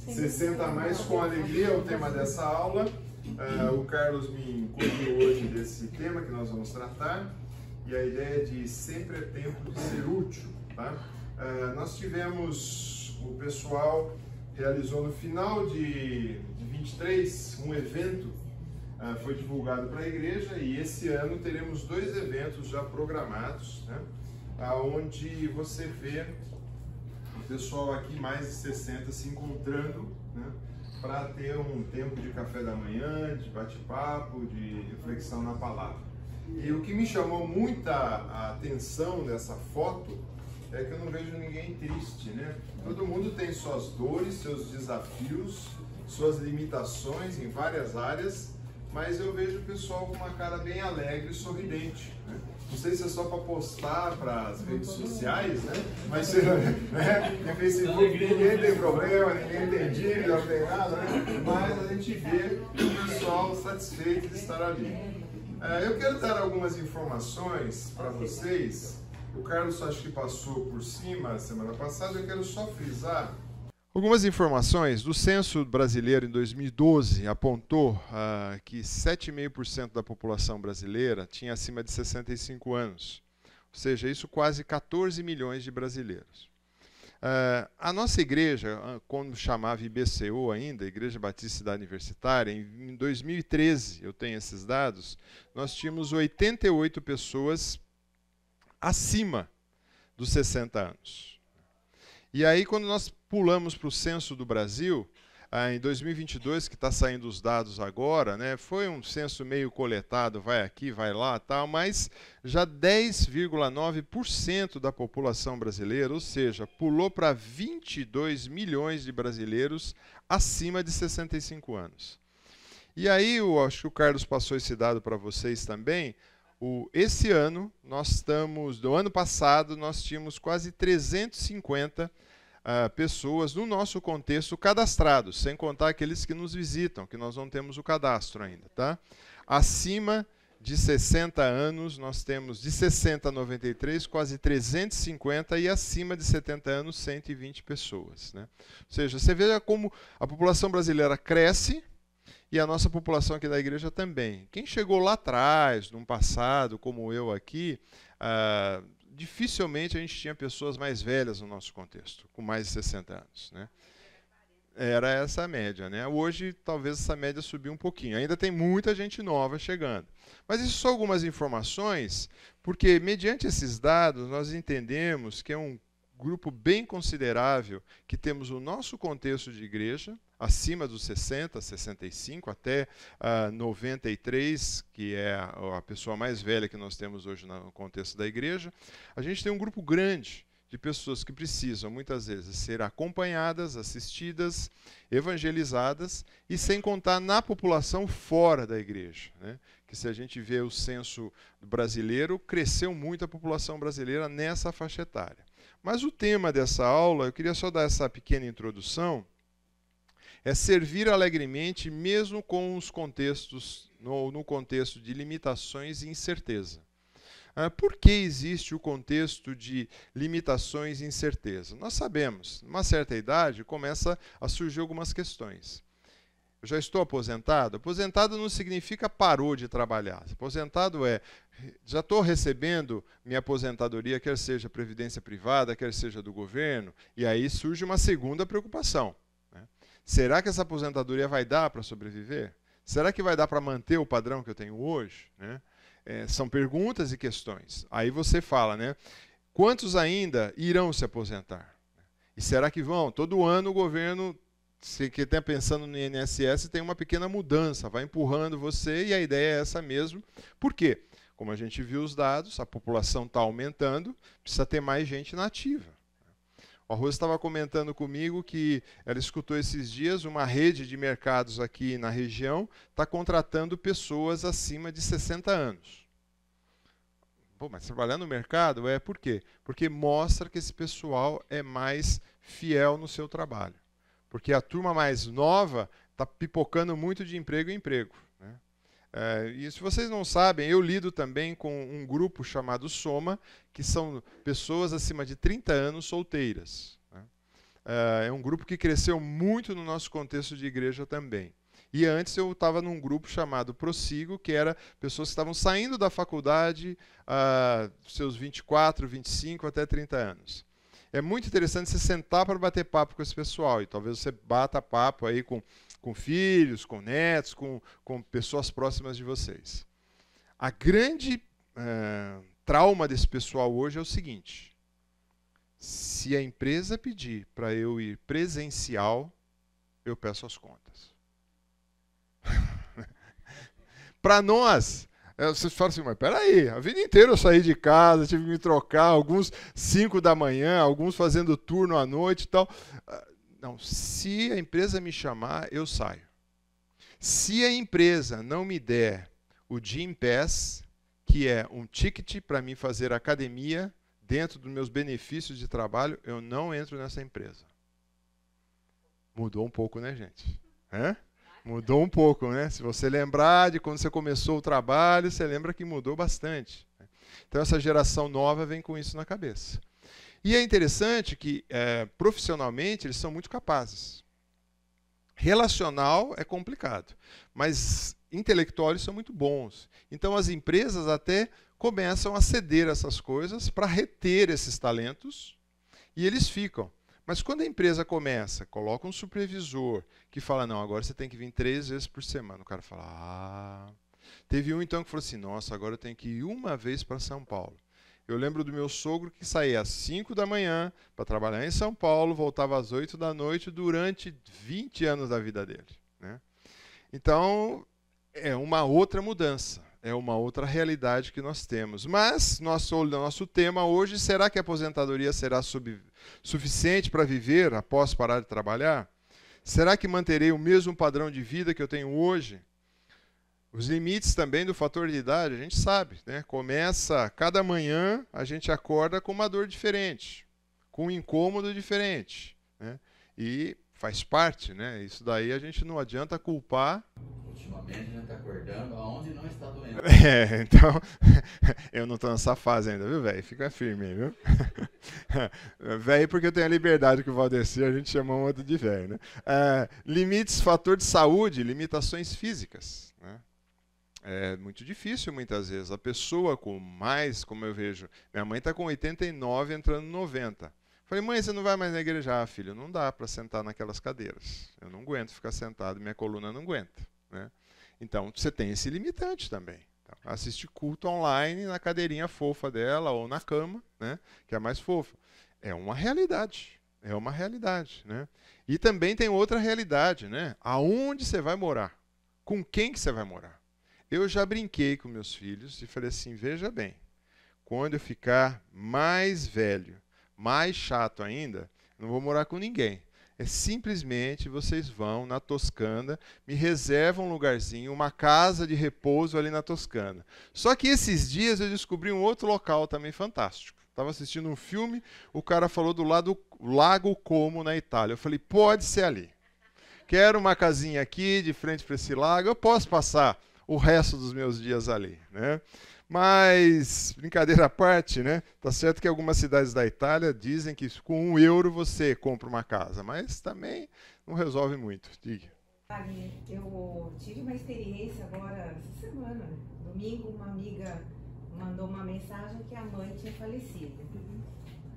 60 a mais com alegria é o tema dessa aula. O Carlos me incumbiu hoje desse tema que nós vamos tratar, e a ideia de sempre é tempo de ser útil, tá? Nós tivemos, o pessoal realizou no final de 23 um evento, foi divulgado para a igreja, e esse ano teremos 2 eventos já programados, né? Onde você vê o pessoal aqui, mais de 60, se encontrando, né, para ter um tempo de café da manhã, de bate-papo, de reflexão na palavra. E o que me chamou muita atenção nessa foto é que eu não vejo ninguém triste, né? Todo mundo tem suas dores, seus desafios, suas limitações em várias áreas, mas eu vejo o pessoal com uma cara bem alegre e sorridente, né? Não sei se é só para postar para as redes sociais, né? Mas no Facebook ninguém tem problema, ninguém tem dívida, não tem nada, né? Mas a gente vê o pessoal satisfeito de estar ali. Eu quero dar algumas informações para vocês. O Carlos acho que passou por cima semana passada, eu quero só frisar. Algumas informações. Do Censo Brasileiro em 2012 apontou que 7,5% da população brasileira tinha acima de 65 anos. Ou seja, isso quase 14 milhões de brasileiros. A nossa igreja, quando chamava IBCU ainda, Igreja Batista Cidade Universitária, em 2013, eu tenho esses dados, nós tínhamos 88 pessoas acima dos 60 anos. E aí, quando nós pulamos para o Censo do Brasil, em 2022, que está saindo os dados agora, né, foi um censo meio coletado, vai aqui, vai lá, tal, mas já 10,9% da população brasileira, ou seja, pulou para 22 milhões de brasileiros acima de 65 anos. E aí, eu acho que o Carlos passou esse dado para vocês também. Esse ano, do ano passado, nós tínhamos quase 350 pessoas no nosso contexto cadastrados, sem contar aqueles que nos visitam, que nós não temos o cadastro ainda, tá? Acima de 60 anos, nós temos de 60 a 93, quase 350, e acima de 70 anos, 120 pessoas, né? Ou seja, você vê como a população brasileira cresce, e a nossa população aqui da igreja também. Quem chegou lá atrás, num passado, como eu aqui, dificilmente a gente tinha pessoas mais velhas no nosso contexto, com mais de 60 anos, né? Era essa a média, né? Hoje, talvez essa média subiu um pouquinho. Ainda tem muita gente nova chegando. Mas isso são algumas informações, porque, mediante esses dados, nós entendemos que é um grupo bem considerável que temos o nosso contexto de igreja, acima dos 60, 65, até 93, que é a pessoa mais velha que nós temos hoje no contexto da igreja. A gente tem um grupo grande de pessoas que precisam, muitas vezes, ser acompanhadas, assistidas, evangelizadas, e sem contar na população fora da igreja, né? Que se a gente vê o censo brasileiro, cresceu muito a população brasileira nessa faixa etária. Mas o tema dessa aula, eu queria só dar essa pequena introdução, é servir alegremente, mesmo com os contextos, no contexto de limitações e incerteza. Por que existe o contexto de limitações e incerteza? Nós sabemos, numa certa idade, começa a surgir algumas questões. Eu já estou aposentado? Aposentado não significa parou de trabalhar. Aposentado já estou recebendo minha aposentadoria, quer seja previdência privada, quer seja do governo, e aí surge uma segunda preocupação. Será que essa aposentadoria vai dar para sobreviver? Será que vai dar para manter o padrão que eu tenho hoje, né? São perguntas e questões. Aí você fala, né? Quantos ainda irão se aposentar? E será que vão? Todo ano o governo, se que está pensando no INSS, tem uma pequena mudança, vai empurrando você, e a ideia é essa mesmo. Por quê? Como a gente viu os dados, a população está aumentando, precisa ter mais gente na ativa. A Rosa estava comentando comigo que ela escutou esses dias uma rede de mercados aqui na região está contratando pessoas acima de 60 anos. Pô, mas trabalhar no mercado? Por quê? Porque mostra que esse pessoal é mais fiel no seu trabalho. Porque a turma mais nova está pipocando muito de emprego em emprego, né? E se vocês não sabem, eu lido também com um grupo chamado Soma, que são pessoas acima de 30 anos solteiras, né? É um grupo que cresceu muito no nosso contexto de igreja também. E antes eu estava num grupo chamado Prossigo, que era pessoas que estavam saindo da faculdade seus 24, 25 até 30 anos. É muito interessante você sentar para bater papo com esse pessoal. E talvez você bata papo aí com filhos, com netos, com pessoas próximas de vocês. A grande trauma desse pessoal hoje é o seguinte: se a empresa pedir para eu ir presencial, eu peço as contas. Para nós, vocês falam assim, mas peraí, a vida inteira eu saí de casa, tive que me trocar, alguns 5 da manhã, alguns fazendo turno à noite e tal. Não, se a empresa me chamar, eu saio. Se a empresa não me der o Gym Pass, que é um ticket para mim fazer academia dentro dos meus benefícios de trabalho, eu não entro nessa empresa. Mudou um pouco, né, gente? Mudou um pouco, né? Se você lembrar de quando você começou o trabalho, você lembra que mudou bastante. Então, essa geração nova vem com isso na cabeça. E é interessante que, profissionalmente, eles são muito capazes. Relacional é complicado, mas intelectual eles são muito bons. Então, as empresas até começam a ceder essas coisas para reter esses talentos e eles ficam. Mas quando a empresa começa, coloca um supervisor que fala, não, agora você tem que vir 3 vezes por semana. O cara fala, Teve um então que falou assim, nossa, agora eu tenho que ir uma vez para São Paulo. Eu lembro do meu sogro que saía às 5 da manhã para trabalhar em São Paulo, voltava às 8 da noite durante 20 anos da vida dele. Né? Então, é uma outra mudança. É uma outra realidade que nós temos. Mas, nosso tema hoje, será que a aposentadoria será suficiente para viver após parar de trabalhar? Será que manterei o mesmo padrão de vida que eu tenho hoje? Os limites também do fator de idade, a gente sabe. Né? Começa, cada manhã, a gente acorda com uma dor diferente, com um incômodo diferente. Né? E faz parte, né? Isso daí a gente não adianta culpar. Ultimamente a gente está acordando aonde não está doendo. Então, eu não estou nessa fase ainda, viu, velho? Fica firme aí, viu? Velho porque eu tenho a liberdade que o Valdeci, a gente chama um outro de velho, né? Limites, fator de saúde, limitações físicas, né? É muito difícil muitas vezes. A pessoa com mais, como eu vejo, minha mãe está com 89 entrando 90. Falei, mãe, você não vai mais na igreja? Ah, filho, não dá para sentar naquelas cadeiras. Eu não aguento ficar sentado, minha coluna não aguenta. Né? Então, você tem esse limitante também. Então, assiste culto online na cadeirinha fofa dela ou na cama, né? Que é mais fofa. É uma realidade. É uma realidade. Né? E também tem outra realidade. Né? Aonde você vai morar? Com quem que você vai morar? Eu já brinquei com meus filhos e falei assim, veja bem, quando eu ficar mais velho, mais chato ainda, não vou morar com ninguém. É simplesmente vocês vão na Toscana, me reservam um lugarzinho, uma casa de repouso ali na Toscana. Só que esses dias eu descobri um outro local também fantástico. Estava assistindo um filme, o cara falou do lado do Lago Como, na Itália. Eu falei, pode ser ali. Quero uma casinha aqui, de frente para esse lago, eu posso passar o resto dos meus dias ali, né? Mas, brincadeira à parte, né? Tá certo que algumas cidades da Itália dizem que com €1 você compra uma casa, mas também não resolve muito. Diga. Eu tive uma experiência agora, essa semana, domingo, uma amiga mandou uma mensagem que a mãe tinha falecido.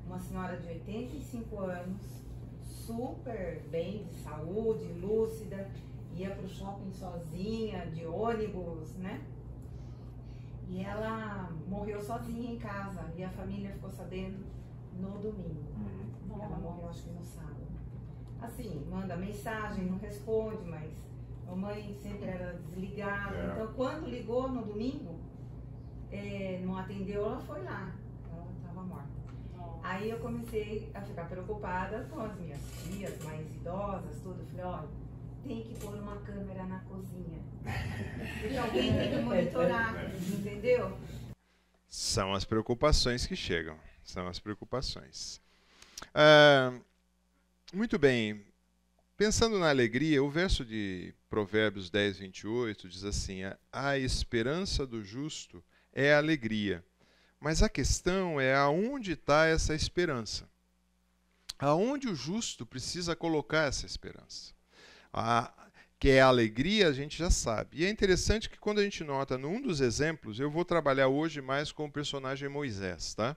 Uma senhora de 85 anos, super bem de saúde, lúcida, ia para o shopping sozinha, de ônibus, né? E ela morreu sozinha em casa e a família ficou sabendo no domingo. Ela morreu acho que no sábado. Assim, manda mensagem, não responde, mas a mãe sempre era desligada. Então quando ligou no domingo, não atendeu, ela foi lá. Ela estava morta. Aí eu comecei a ficar preocupada com as minhas tias mais idosas, tudo. Eu falei, olha, tem que pôr uma câmera na cozinha. Porque alguém tem que monitorar, entendeu? São as preocupações que chegam. São as preocupações. Muito bem. Pensando na alegria, o verso de Provérbios 10, 28 diz assim, a esperança do justo é a alegria. Mas a questão é aonde está essa esperança. Aonde o justo precisa colocar essa esperança? Que é a alegria, a gente já sabe. E é interessante que quando a gente nota num dos exemplos, eu vou trabalhar hoje mais com o personagem Moisés, tá?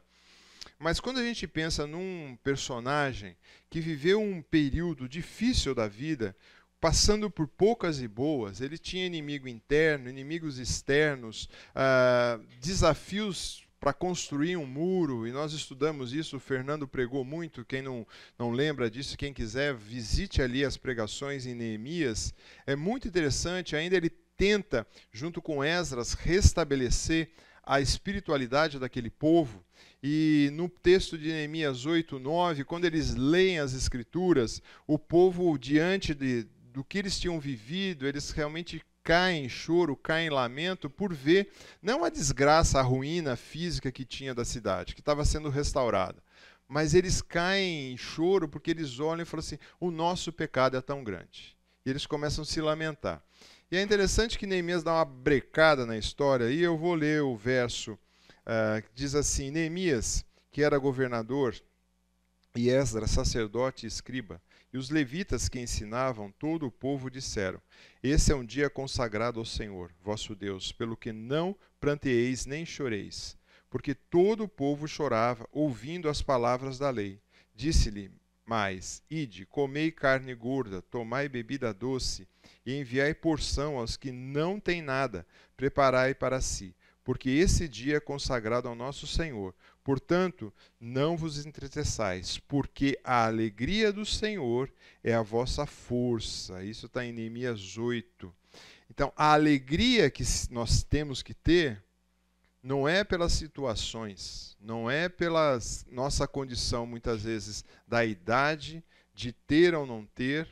Mas quando a gente pensa num personagem que viveu um período difícil da vida, passando por poucas e boas, ele tinha inimigo interno, inimigos externos, desafios para construir um muro, e nós estudamos isso, o Fernando pregou muito, quem não lembra disso, quem quiser, visite ali as pregações em Neemias, é muito interessante, ainda ele tenta, junto com Esdras, restabelecer a espiritualidade daquele povo, e no texto de Neemias 8:9, quando eles leem as Escrituras, o povo, diante do que eles tinham vivido, eles realmente caem em choro, caem em lamento por ver, não a desgraça, a ruína física que tinha da cidade, que estava sendo restaurada, mas eles caem em choro porque eles olham e falam assim, o nosso pecado é tão grande. E eles começam a se lamentar. E é interessante que Neemias dá uma brecada na história, e eu vou ler o verso que diz assim, Neemias, que era governador, e Esdras, sacerdote e escriba, e os levitas que ensinavam todo o povo disseram, esse é um dia consagrado ao Senhor, vosso Deus, pelo que não pranteeis nem choreis, porque todo o povo chorava, ouvindo as palavras da lei. Disse-lhe mais, ide, comei carne gorda, tomai bebida doce, e enviai porção aos que não têm nada, preparai para si, porque esse dia é consagrado ao nosso Senhor. Portanto, não vos entristeçais, porque a alegria do Senhor é a vossa força. Isso está em Neemias 8. Então, a alegria que nós temos que ter não é pelas situações, não é pela nossa condição, muitas vezes, da idade, de ter ou não ter,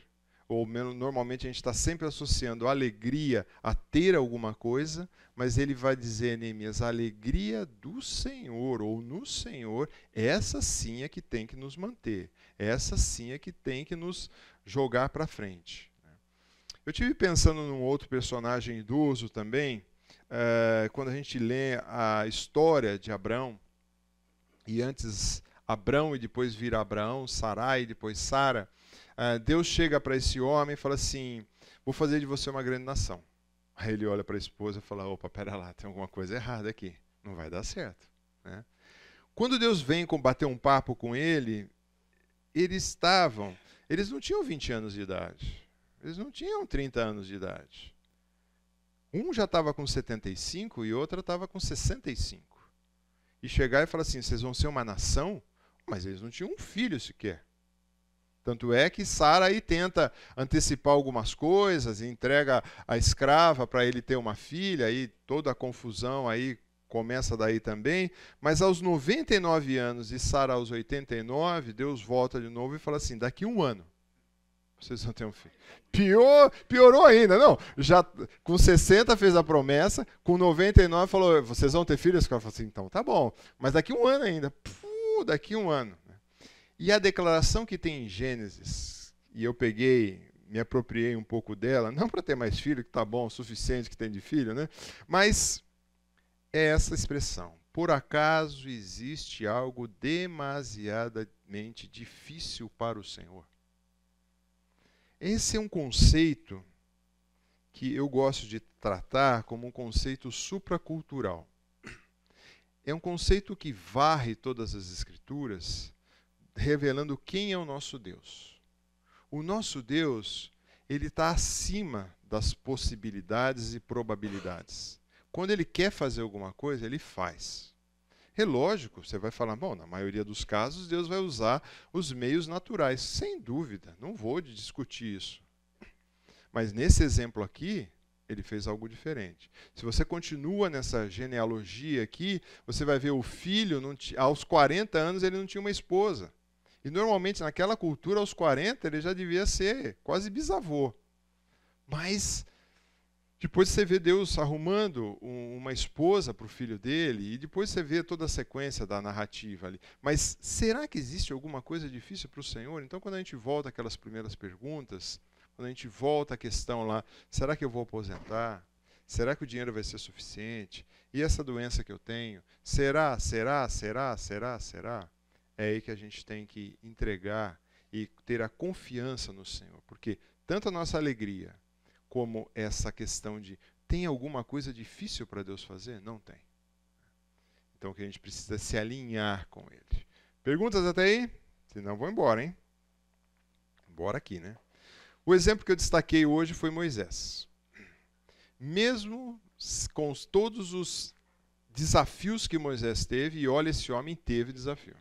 ou normalmente a gente está sempre associando a alegria a ter alguma coisa, mas ele vai dizer, Neemias, a alegria do Senhor, ou no Senhor, essa sim é que tem que nos manter, essa sim é que tem que nos jogar para frente. Eu estive pensando num outro personagem idoso também, quando a gente lê a história de Abrão, e antes Abrão e depois vira Abraão, Sarai e depois Sara, Deus chega para esse homem e fala assim, vou fazer de você uma grande nação. Aí ele olha para a esposa e fala, opa, pera lá, tem alguma coisa errada aqui, não vai dar certo. Né? Quando Deus vem bater um papo com ele, eles não tinham 20 anos de idade, eles não tinham 30 anos de idade. Um já estava com 75 e outra estava com 65. E chegar e falar assim, vocês vão ser uma nação? Mas eles não tinham um filho sequer. Tanto é que Sara aí tenta antecipar algumas coisas, entrega a escrava para ele ter uma filha, aí toda a confusão aí começa daí também. Mas aos 99 anos e Sara aos 89, Deus volta de novo e fala assim, daqui um ano vocês vão ter um filho. Piorou ainda, não. Já com 60 fez a promessa, com 99 falou, vocês vão ter filhos? O cara falou assim, então tá bom, mas daqui um ano ainda. Daqui um ano. E a declaração que tem em Gênesis, e eu me apropriei um pouco dela, não para ter mais filho, que tá bom, o suficiente que tem de filho, né? Mas é essa expressão. Por acaso existe algo demasiadamente difícil para o Senhor? Esse é um conceito que eu gosto de tratar como um conceito supracultural. É um conceito que varre todas as Escrituras, revelando quem é o nosso Deus. O nosso Deus, ele está acima das possibilidades e probabilidades. Quando ele quer fazer alguma coisa, ele faz. É lógico, você vai falar, bom, na maioria dos casos, Deus vai usar os meios naturais. Sem dúvida, não vou discutir isso. Mas nesse exemplo aqui, ele fez algo diferente. Se você continua nessa genealogia aqui, você vai ver o filho, aos 40 anos, ele não tinha uma esposa. E normalmente, naquela cultura, aos 40, ele já devia ser quase bisavô. Mas depois você vê Deus arrumando uma esposa para o filho dele, e depois você vê toda a sequência da narrativa ali. Mas será que existe alguma coisa difícil para o Senhor? Então, quando a gente volta àquelas primeiras perguntas, quando a gente volta à questão lá, será que eu vou aposentar? Será que o dinheiro vai ser suficiente? E essa doença que eu tenho? Será? É aí que a gente tem que entregar e ter a confiança no Senhor. Porque tanto a nossa alegria como essa questão de tem alguma coisa difícil para Deus fazer? Não tem. Então que a gente precisa se alinhar com Ele. Perguntas até aí? Senão vou embora, hein? Bora aqui, né? O exemplo que eu destaquei hoje foi Moisés. Mesmo com todos os desafios que Moisés teve, e olha, esse homem teve desafio.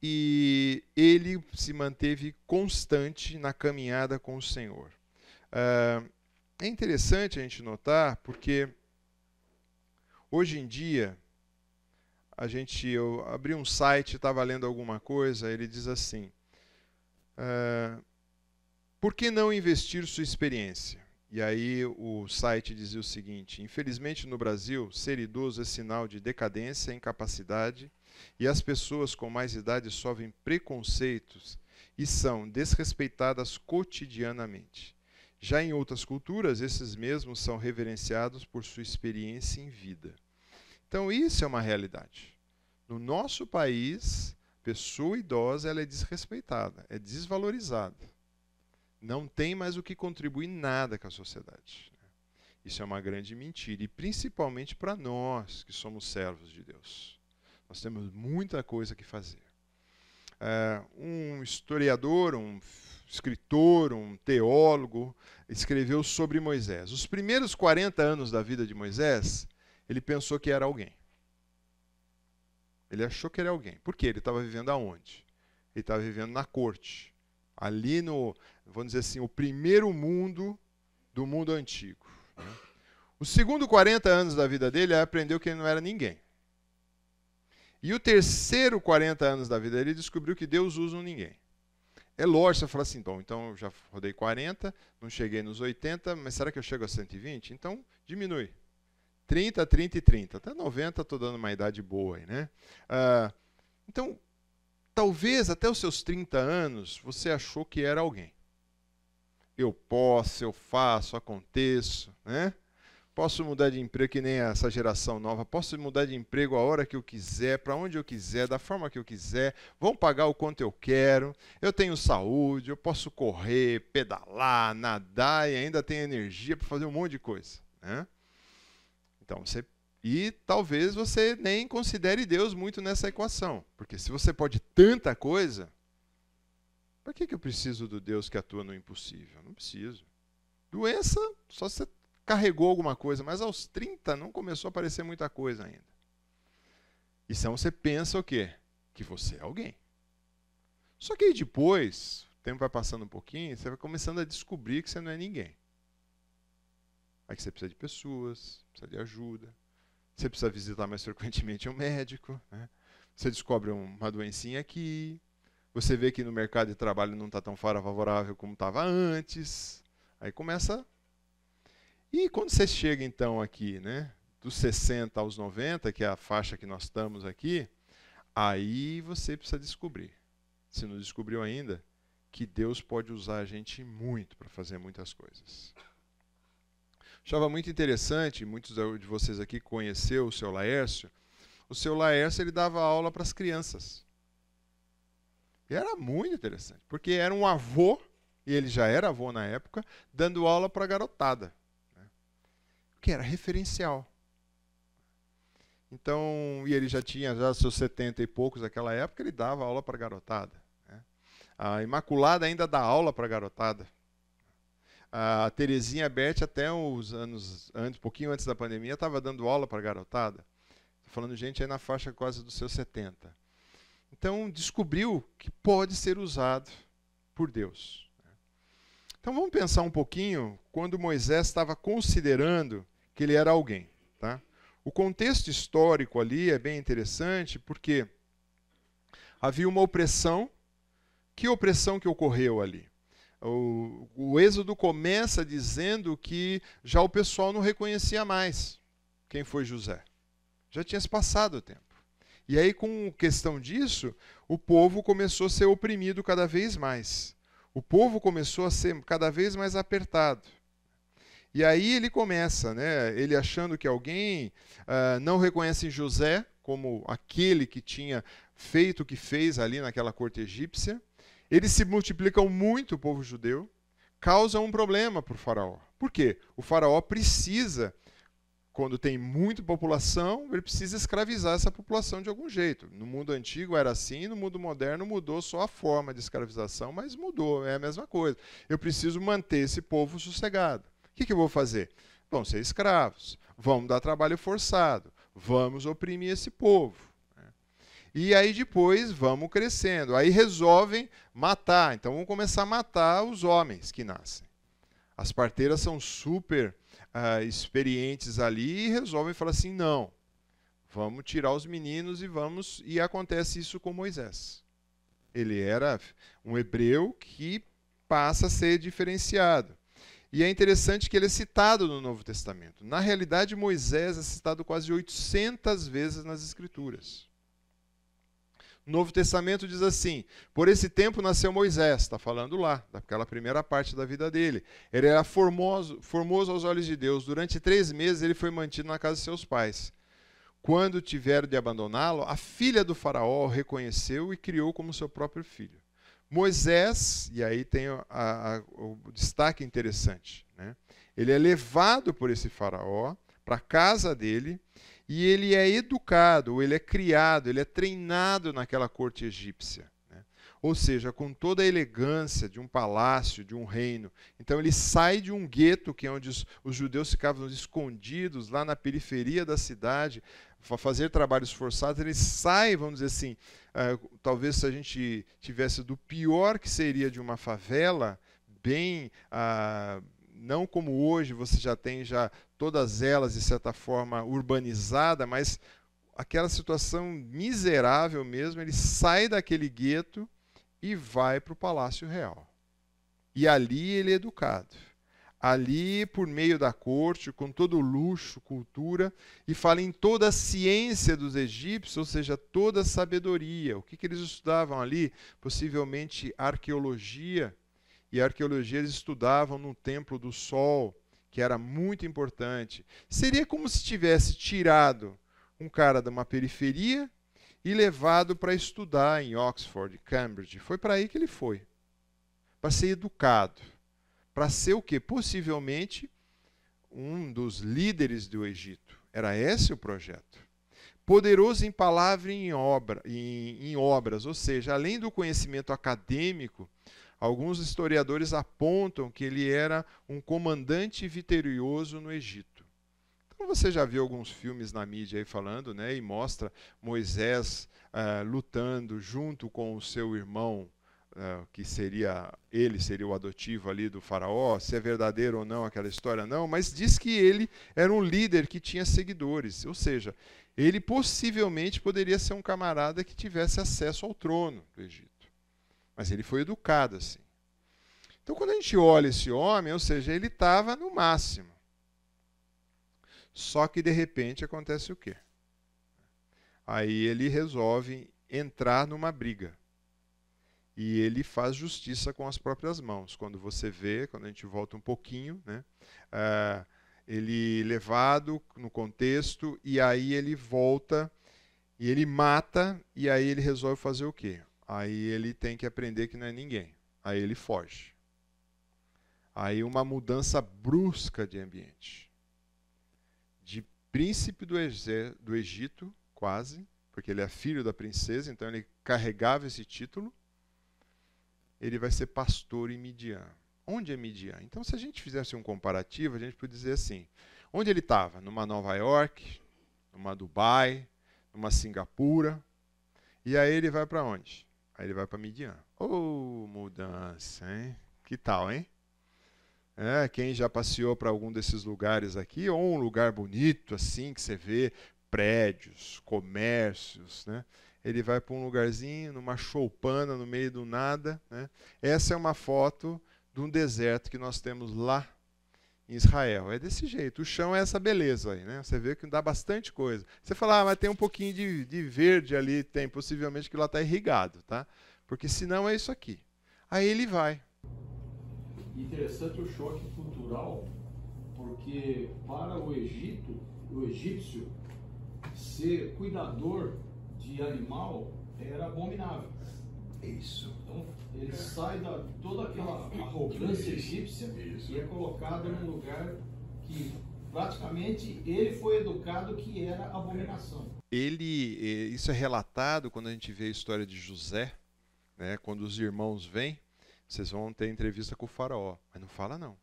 E ele se manteve constante na caminhada com o Senhor. É interessante a gente notar, porque hoje em dia, eu abri um site, estava lendo alguma coisa, ele diz assim, por que não investir sua experiência? E aí o site dizia o seguinte, infelizmente no Brasil, ser idoso é sinal de decadência, incapacidade, e as pessoas com mais idade sofrem preconceitos e são desrespeitadas cotidianamente. Já em outras culturas, esses mesmos são reverenciados por sua experiência em vida. Então isso é uma realidade. No nosso país, pessoa idosa ela é desrespeitada, é desvalorizada. Não tem mais o que contribuir nada com a sociedade. Isso é uma grande mentira, e principalmente para nós que somos servos de Deus. Nós temos muita coisa que fazer. Um historiador, um escritor, um teólogo, escreveu sobre Moisés. Os primeiros 40 anos da vida de Moisés, ele pensou que era alguém. Ele achou que era alguém. Por quê? Ele estava vivendo aonde? Ele estava vivendo na corte. Ali no, vamos dizer assim, o primeiro mundo do mundo antigo. Né? Os segundo 40 anos da vida dele, ele aprendeu que ele não era ninguém. E o terceiro 40 anos da vida dele, ele descobriu que Deus usa um ninguém. É lógico, você fala assim, bom, então eu já rodei 40, não cheguei nos 80, mas será que eu chego a 120? Então diminui. 30, 30 e 30. Até 90 estou dando uma idade boa aí, né? Então, talvez até os seus 30 anos você achou que era alguém. Eu posso, eu faço, aconteço, né? Posso mudar de emprego que nem essa geração nova. Posso mudar de emprego a hora que eu quiser, para onde eu quiser, da forma que eu quiser. Vão pagar o quanto eu quero. Eu tenho saúde, eu posso correr, pedalar, nadar e ainda tenho energia para fazer um monte de coisa, né? Então, e talvez você nem considere Deus muito nessa equação. Porque se você pode tanta coisa, para que eu preciso do Deus que atua no impossível? Não preciso. Doença, só você carregou alguma coisa, mas aos 30 não começou a aparecer muita coisa ainda. E então você pensa o quê? Que você é alguém. Só que aí depois, o tempo vai passando um pouquinho, você vai começando a descobrir que você não é ninguém. Aí que você precisa de pessoas, precisa de ajuda, você precisa visitar mais frequentemente um médico, né? Você descobre uma doencinha aqui, você vê que no mercado de trabalho não está tão favorável como estava antes, aí começa... E quando você chega então aqui, né, dos 60 aos 90, que é a faixa que nós estamos aqui, aí você precisa descobrir, se não descobriu ainda, que Deus pode usar a gente muito para fazer muitas coisas. Achava muito interessante, muitos de vocês aqui conheceram o seu Laércio. O seu Laércio ele dava aula para as crianças. E era muito interessante, porque era um avô, e ele já era avô na época, dando aula para a garotada. Que era referencial. Então, e ele já tinha seus 70 e poucos naquela época, ele dava aula para a garotada. Né? A Imaculada ainda dá aula para a garotada. A Terezinha Beth, até uns anos antes, pouquinho antes da pandemia, estava dando aula para a garotada. Estou falando gente aí na faixa quase dos seus 70. Então, descobriu que pode ser usado por Deus. Então vamos pensar um pouquinho quando Moisés estava considerando que ele era alguém. Tá? O contexto histórico ali é bem interessante porque havia uma opressão. Que opressão que ocorreu ali? O Êxodo começa dizendo que já o pessoal não reconhecia mais quem foi José. Já tinha se passado o tempo. E aí, com questão disso, o povo começou a ser oprimido cada vez mais. O povo começou a ser cada vez mais apertado. E aí ele começa, né, ele achando que alguém não reconhece José como aquele que tinha feito o que fez ali naquela corte egípcia. Eles se multiplicam muito, o povo judeu, causam um problema para o faraó. Por quê? O faraó precisa, quando tem muita população, ele precisa escravizar essa população de algum jeito. No mundo antigo era assim, no mundo moderno mudou só a forma de escravização, mas mudou, é a mesma coisa. Eu preciso manter esse povo sossegado. O que eu vou fazer? Vão ser escravos, vamos dar trabalho forçado, vamos oprimir esse povo. E aí depois vamos crescendo. Aí resolvem matar. Então vamos começar a matar os homens que nascem. As parteiras são super experientes ali e resolvem falar assim, não, vamos tirar os meninos e vamos... E acontece isso com Moisés. Ele era um hebreu que passa a ser diferenciado. E é interessante que ele é citado no Novo Testamento. Na realidade, Moisés é citado quase 800 vezes nas Escrituras. O Novo Testamento diz assim, por esse tempo nasceu Moisés, está falando lá, daquela primeira parte da vida dele. Ele era formoso aos olhos de Deus. Durante 3 meses ele foi mantido na casa de seus pais. Quando tiveram de abandoná-lo, a filha do faraó o reconheceu e criou como seu próprio filho. Moisés, e aí tem o destaque interessante, né? Ele é levado por esse faraó para a casa dele, e ele é educado, ele é criado, ele é treinado naquela corte egípcia, né? Ou seja, com toda a elegância de um palácio, de um reino. Então ele sai de um gueto, que é onde os judeus ficavam escondidos, lá na periferia da cidade, para fazer trabalhos forçados. Ele sai, vamos dizer assim, talvez se a gente tivesse do pior que seria de uma favela, bem... não como hoje, você já tem todas elas, de certa forma, urbanizada, mas aquela situação miserável mesmo, ele sai daquele gueto e vai para o Palácio Real. E ali ele é educado. Ali, por meio da corte, com todo o luxo, cultura, e fala em toda a ciência dos egípcios, ou seja, toda a sabedoria. O que eles estudavam ali? Possivelmente arqueologia. E a arqueologia eles estudavam no Templo do Sol, que era muito importante. Seria como se tivesse tirado um cara de uma periferia e levado para estudar em Oxford, Cambridge. Foi para aí que ele foi. Para ser educado. Para ser o quê? Possivelmente um dos líderes do Egito. Era esse o projeto. Poderoso em palavra e em obras, ou seja, além do conhecimento acadêmico, alguns historiadores apontam que ele era um comandante vitorioso no Egito. Então você já viu alguns filmes na mídia aí falando, né, e mostra Moisés lutando junto com o seu irmão, que seria o adotivo ali do faraó. Se é verdadeiro ou não aquela história, não, mas diz que ele era um líder que tinha seguidores, ou seja, ele possivelmente poderia ser um camarada que tivesse acesso ao trono do Egito. Mas ele foi educado assim. Então, quando a gente olha esse homem, ou seja, ele estava no máximo. Só que, de repente, acontece o quê? Aí ele resolve entrar numa briga. E ele faz justiça com as próprias mãos. Quando você vê, quando a gente volta um pouquinho, né, ele levado no contexto, e aí ele volta, e ele mata, e aí ele resolve fazer o quê? Aí ele tem que aprender que não é ninguém. Aí ele foge. Aí uma mudança brusca de ambiente. De príncipe do Egito, quase, porque ele é filho da princesa, então ele carregava esse título. Ele vai ser pastor em Midian. Onde é Midian? Então, se a gente fizesse um comparativo, a gente pode dizer assim, onde ele estava? Numa Nova York, numa Dubai, numa Singapura. E aí ele vai para onde? Aí ele vai para Midian. Mudança, hein? Que tal, hein? Quem já passeou para algum desses lugares aqui, ou um lugar bonito assim, que você vê prédios, comércios, né? Ele vai para um lugarzinho, numa choupana, no meio do nada, né? Essa é uma foto de um deserto que nós temos lá em Israel. É desse jeito. O chão é essa beleza aí, né? Você vê que dá bastante coisa. Você fala, mas tem um pouquinho de verde ali, tem, possivelmente que lá está irrigado, tá? Porque senão é isso aqui. Aí ele vai. Interessante o choque cultural, porque para o egípcio, ser cuidador de animal era abominável. Isso. Então, ele sai da toda aquela arrogância egípcia e é colocado num lugar que praticamente ele foi educado que era abominação. Isso é relatado quando a gente vê a história de José, né? Quando os irmãos vêm, vocês vão ter entrevista com o faraó, mas não fala não.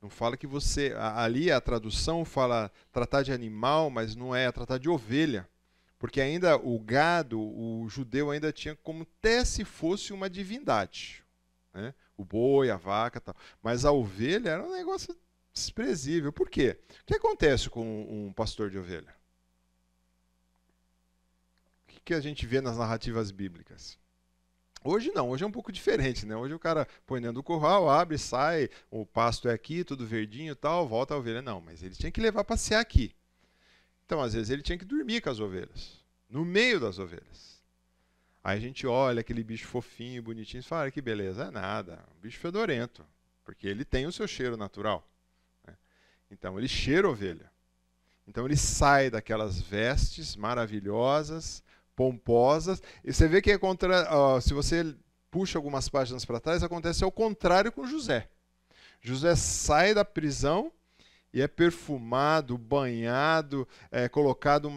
Não fala que você, ali a tradução fala tratar de animal, mas não é tratar de ovelha. Porque ainda o gado, o judeu ainda tinha como até se fosse uma divindade, né? O boi, a vaca e tal. Mas a ovelha era um negócio desprezível. Por quê? O que acontece com um pastor de ovelha? O que a gente vê nas narrativas bíblicas? Hoje não, hoje é um pouco diferente, né? Hoje o cara põe dentro do curral, abre, sai, o pasto é aqui, tudo verdinho e tal, volta a ovelha. Não, mas ele tinha que levar a passear aqui. Então, às vezes, ele tinha que dormir com as ovelhas, no meio das ovelhas. Aí a gente olha aquele bicho fofinho, bonitinho, e fala, que beleza, é nada, um bicho fedorento, porque ele tem o seu cheiro natural, né? Então, ele cheira a ovelha. Então, ele sai daquelas vestes maravilhosas, pomposas, e você vê que é se você puxa algumas páginas para trás, acontece ao contrário com José. José sai da prisão e é perfumado, banhado, colocado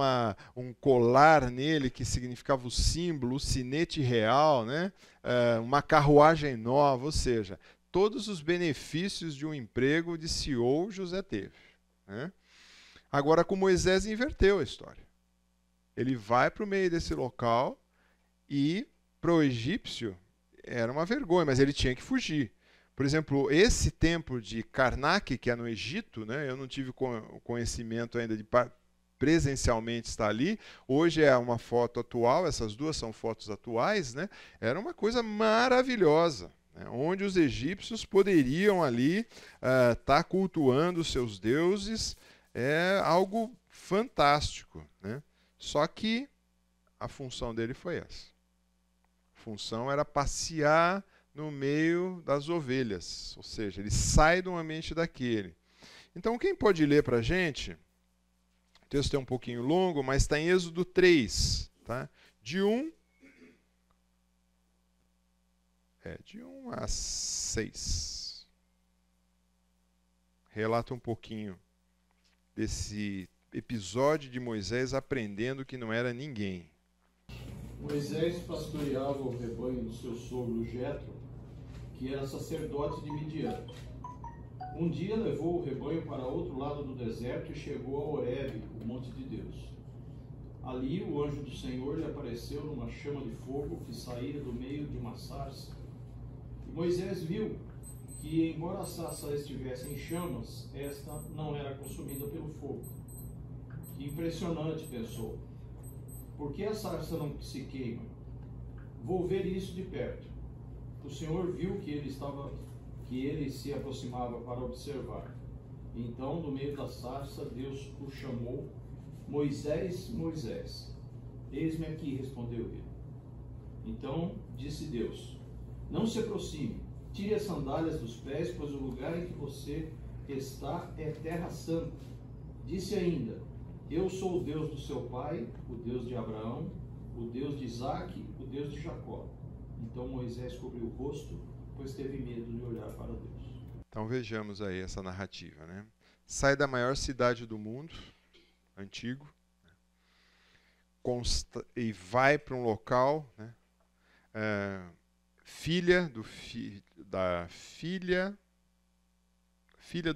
um colar nele que significava o símbolo, o sinete real, né? Uma carruagem nova, ou seja, todos os benefícios de um emprego de CEO José teve, né? Agora com Moisés inverteu a história. Ele vai para o meio desse local e para o egípcio era uma vergonha, mas ele tinha que fugir. Por exemplo, esse templo de Karnak, que é no Egito, né, eu não tive conhecimento ainda de presencialmente estar ali. Hoje é uma foto atual, essas duas são fotos atuais, né? Era uma coisa maravilhosa, né, onde os egípcios poderiam ali estar cultuando os seus deuses. É algo fantástico, né? Só que a função dele foi essa. A função era passear no meio das ovelhas, ou seja, ele sai do ambiente daquele. Então, quem pode ler para a gente? O texto é um pouquinho longo, mas está em Êxodo 3, tá? De 1 a 6. Relata um pouquinho desse episódio de Moisés aprendendo que não era ninguém. Moisés pastoreava o rebanho do seu sogro Jetro, que era sacerdote de Midian. Um dia levou o rebanho para outro lado do deserto e chegou a Horebe, o monte de Deus. Ali o anjo do Senhor lhe apareceu numa chama de fogo que saía do meio de uma sarça. E Moisés viu que, embora a sarça estivesse em chamas, esta não era consumida pelo fogo. Que impressionante, pensou. Por que a sarça não se queima? Vou ver isso de perto. O Senhor viu que ele se aproximava para observar. Então, do meio da sarça, Deus o chamou: Moisés, Moisés. Eis-me aqui, respondeu ele. Então disse Deus: não se aproxime, tire as sandálias dos pés, pois o lugar em que você está é terra santa. Disse ainda: eu sou o Deus do seu pai, o Deus de Abraão, o Deus de Isaque, o Deus de Jacó. Então Moisés cobriu o rosto, pois teve medo de olhar para Deus. Então vejamos aí essa narrativa, né? Sai da maior cidade do mundo, antigo, e vai para um local, né? Filha do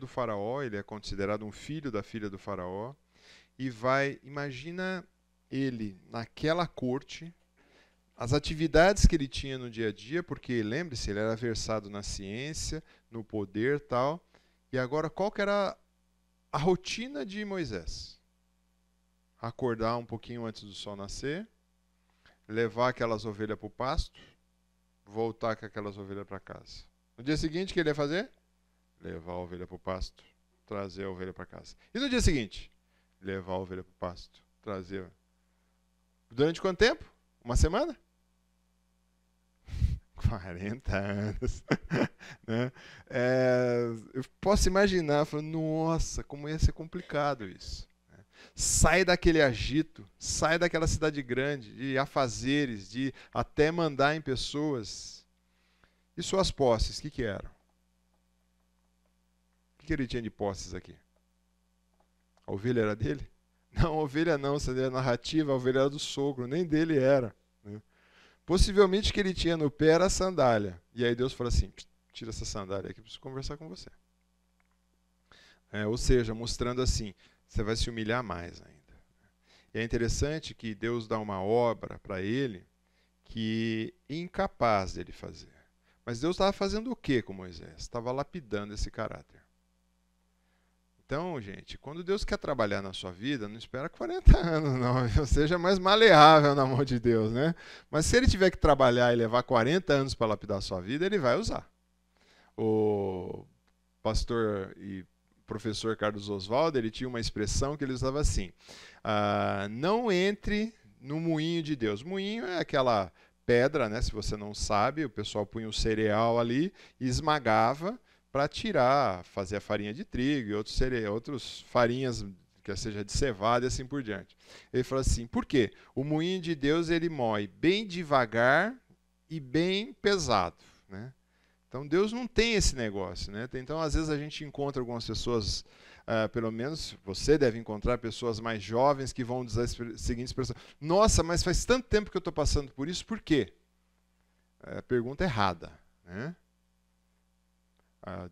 faraó, ele é considerado um filho da filha do faraó, e imagina ele naquela corte, as atividades que ele tinha no dia a dia, porque lembre-se, ele era versado na ciência, no poder e tal, e agora qual que era a rotina de Moisés? Acordar um pouquinho antes do sol nascer, levar aquelas ovelhas para o pasto, voltar com aquelas ovelhas para casa. No dia seguinte, o que ele ia fazer? Levar a ovelha para o pasto, trazer a ovelha para casa. E no dia seguinte? Levar a ovelha para o pasto, trazer. Durante quanto tempo? Uma semana? 40 anos. Né? Eu posso imaginar, falando, nossa, como ia ser complicado isso. sai daquele agito, sai daquela cidade grande, de afazeres, de até mandar em pessoas. E suas posses, o que eram? O que ele tinha de posses aqui? A ovelha era dele? Não, a ovelha não, se é narrativa, a ovelha era do sogro, nem dele era. Né? Possivelmente o que ele tinha no pé era a sandália. E aí Deus falou assim, tira essa sandália aqui, preciso conversar com você. Ou seja, mostrando assim, você vai se humilhar mais ainda. E é interessante que Deus dá uma obra para ele que é incapaz dele fazer. Mas Deus estava fazendo o que com Moisés? Estava lapidando esse caráter. Então, gente, quando Deus quer trabalhar na sua vida, não espera 40 anos, não. Seja mais maleável na mão de Deus, né? Mas se ele tiver que trabalhar e levar 40 anos para lapidar a sua vida, ele vai usar. O pastor e professor Carlos Oswaldo, ele tinha uma expressão que ele usava assim, não entre no moinho de Deus. Moinho é aquela pedra, né? Se você não sabe, o pessoal punha o cereal ali e esmagava para tirar, fazer a farinha de trigo e outros farinhas, que seja de cevada e assim por diante. Ele falou assim, por quê? O moinho de Deus, ele moe bem devagar e bem pesado, né? Então Deus não tem esse negócio, né? Então às vezes a gente encontra algumas pessoas, pelo menos você deve encontrar pessoas mais jovens que vão dizer a seguinte expressão, nossa, mas faz tanto tempo que eu estou passando por isso, por quê? Pergunta errada, né?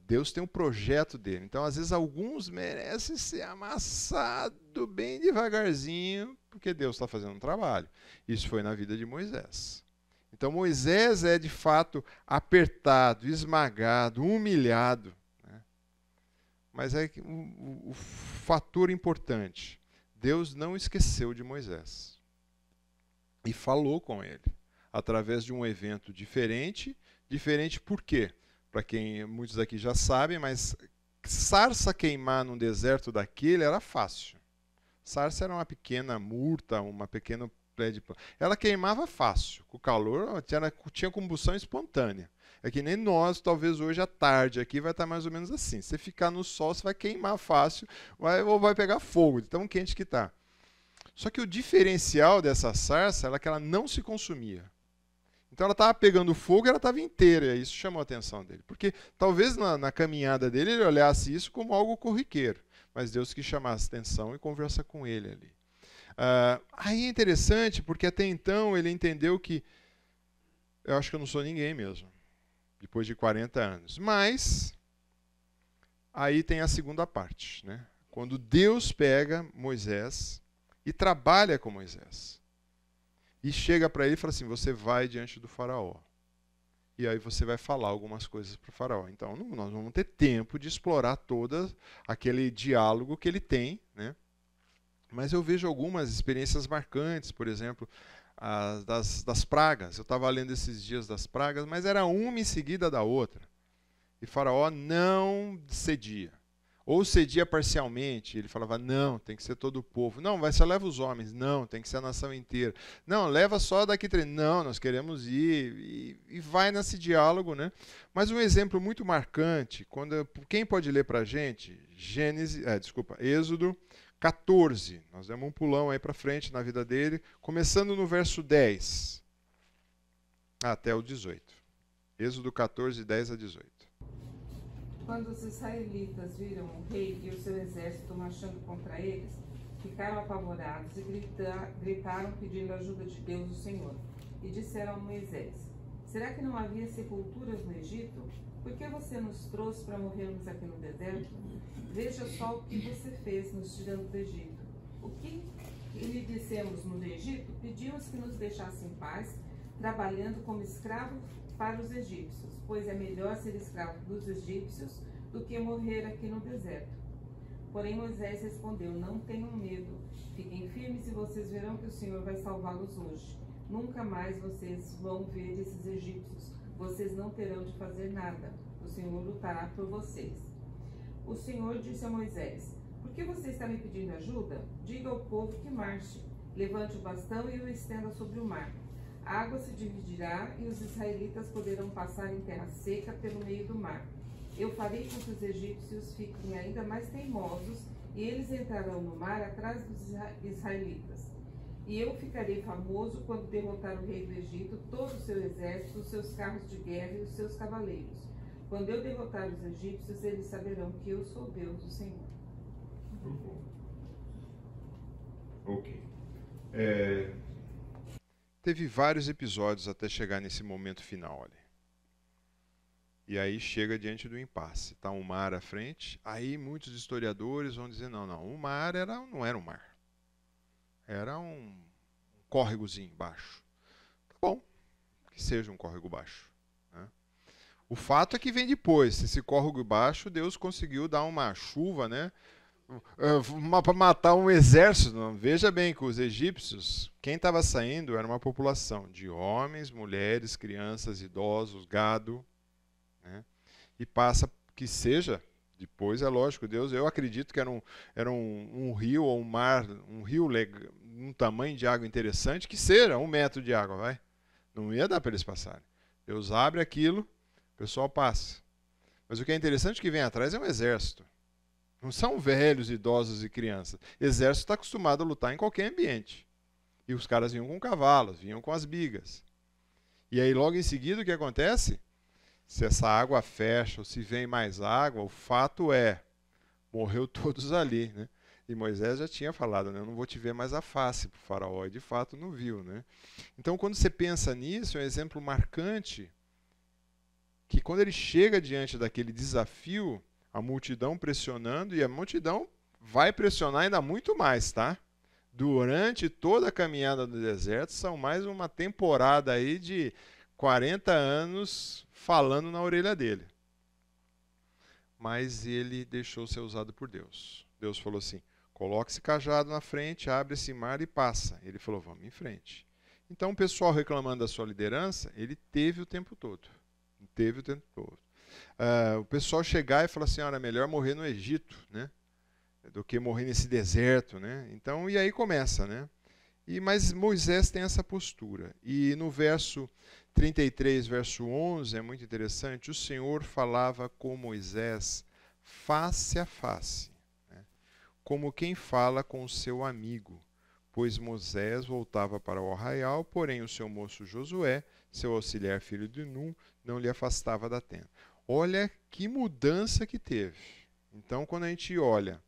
Deus tem um projeto dele. Então, às vezes, alguns merecem ser amassados bem devagarzinho, porque Deus está fazendo um trabalho. Isso foi na vida de Moisés. Então, Moisés é, de fato, apertado, esmagado, humilhado. Né? Mas é o fator importante. Deus não esqueceu de Moisés. E falou com ele, através de um evento diferente. Diferente por quê? Para quem muitos aqui já sabem, mas sarça queimar num deserto daquele era fácil. Sarça era uma pequena murta, uma pequena pé de planta. Ela queimava fácil. Com o calor, tinha combustão espontânea. É que nem nós, talvez hoje à tarde aqui vai estar mais ou menos assim. Se você ficar no sol, você vai queimar fácil ou vai pegar fogo, de tão quente que está. Só que o diferencial dessa sarça era que ela não se consumia. Então ela estava pegando fogo e ela estava inteira, e isso chamou a atenção dele. Porque talvez na caminhada dele ele olhasse isso como algo corriqueiro, mas Deus quis chamar a atenção e conversa com ele ali. Aí é interessante, porque até então ele entendeu que eu acho que eu não sou ninguém mesmo, depois de 40 anos. Mas aí tem a segunda parte, né? Quando Deus pega Moisés e trabalha com Moisés. E chega para ele e fala assim, você vai diante do faraó. E aí você vai falar algumas coisas para o faraó. Então nós vamos ter tempo de explorar todo aquele diálogo que ele tem, né? Mas eu vejo algumas experiências marcantes, por exemplo, das pragas. Eu estava lendo esses dias das pragas, mas era uma em seguida da outra. E faraó não cedia. Ou cedia parcialmente, ele falava, não, tem que ser todo o povo. Não, só leva os homens. Não, tem que ser a nação inteira. Não, leva só daqui 3. Não, nós queremos ir. E vai nesse diálogo, né? Mas um exemplo muito marcante, quem pode ler para a gente? Êxodo 14. Nós demos um pulão aí para frente na vida dele, começando no verso 10 até o 18. Êxodo 14, 10 a 18. Quando os israelitas viram o rei e o seu exército marchando contra eles, ficaram apavorados e gritaram pedindo ajuda de Deus, o Senhor. E disseram a Moisés, será que não havia sepulturas no Egito? Por que você nos trouxe para morrermos aqui no deserto? Veja só o que você fez nos tirando do Egito. O que lhe dissemos no Egito? Pedimos que nos deixasse em paz, trabalhando como escravo para os egípcios, pois é melhor ser escravo dos egípcios do que morrer aqui no deserto. Porém Moisés respondeu, não tenham medo, fiquem firmes e vocês verão que o Senhor vai salvá-los hoje. Nunca mais vocês vão ver esses egípcios, vocês não terão de fazer nada, o Senhor lutará por vocês. O Senhor disse a Moisés, por que você está me pedindo ajuda? Diga ao povo que marche, levante o bastão e o estenda sobre o mar. A água se dividirá e os israelitas poderão passar em terra seca pelo meio do mar. Eu farei com que os egípcios fiquem ainda mais teimosos e eles entrarão no mar atrás dos israelitas. E eu ficarei famoso quando derrotar o rei do Egito, todo o seu exército, os seus carros de guerra e os seus cavaleiros. Quando eu derrotar os egípcios, eles saberão que eu sou Deus, o Senhor. Ok. Teve vários episódios até chegar nesse momento final, olha. E aí chega diante do impasse. Está um mar à frente, aí muitos historiadores vão dizer, não, o mar não era um mar. Era um córregozinho baixo. Tá bom, que seja um córrego baixo. Né? O fato é que vem depois. Esse córrego baixo, Deus conseguiu dar uma chuva, né? Para matar um exército. Não. Veja bem que os egípcios, quem estava saindo era uma população de homens, mulheres, crianças, idosos, gado. Né? E passa que seja... Depois, é lógico, Deus, eu acredito que era um rio ou um mar, um rio um tamanho de água interessante, que seja 1 metro de água, vai. Não ia dar para eles passarem. Deus abre aquilo, o pessoal passa. Mas o que é interessante que vem atrás é um exército. Não são velhos, idosos e crianças. Exército está acostumado a lutar em qualquer ambiente. E os caras vinham com cavalos, vinham com as bigas. E aí, logo em seguida, o que acontece? Se essa água fecha ou se vem mais água, o fato é, morreu todos ali, né? E Moisés já tinha falado, né? Eu não vou te ver mais a face para o faraó, e de fato não viu, né? Então, quando você pensa nisso, é um exemplo marcante que quando ele chega diante daquele desafio, a multidão pressionando, e a multidão vai pressionar ainda muito mais, tá? Durante toda a caminhada do deserto, são mais uma temporada aí de 40 anos falando na orelha dele. Mas ele deixou ser usado por Deus. Deus falou assim, coloque esse cajado na frente, abre esse mar e passa. Ele falou, vamos em frente. Então o pessoal reclamando da sua liderança, ele teve o tempo todo. O pessoal chegar e falar assim, olha, melhor morrer no Egito, né? Do que morrer nesse deserto, né? Então, e aí começa, né? Mas Moisés tem essa postura. E no verso 33, verso 11, é muito interessante. O Senhor falava com Moisés face a face, né? Como quem fala com o seu amigo. Pois Moisés voltava para o arraial, porém o seu moço Josué, seu auxiliar filho de Nun, não lhe afastava da tenda. Olha que mudança que teve. Então, quando a gente olha,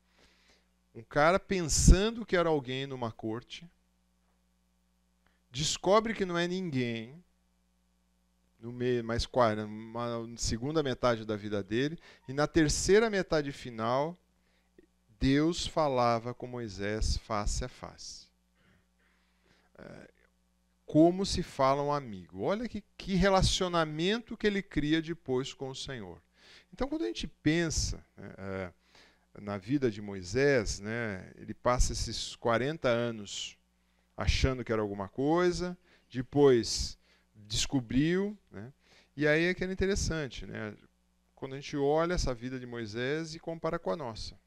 um cara pensando que era alguém numa corte, descobre que não é ninguém, no meio, mais na segunda metade da vida dele, e na terceira metade final, Deus falava com Moisés face a face. Como se fala um amigo. Olha que relacionamento que ele cria depois com o Senhor. Então, quando a gente pensa na vida de Moisés, né, ele passa esses 40 anos achando que era alguma coisa, depois descobriu, né, e aí é que era interessante, né, quando a gente olha essa vida de Moisés e compara com a nossa.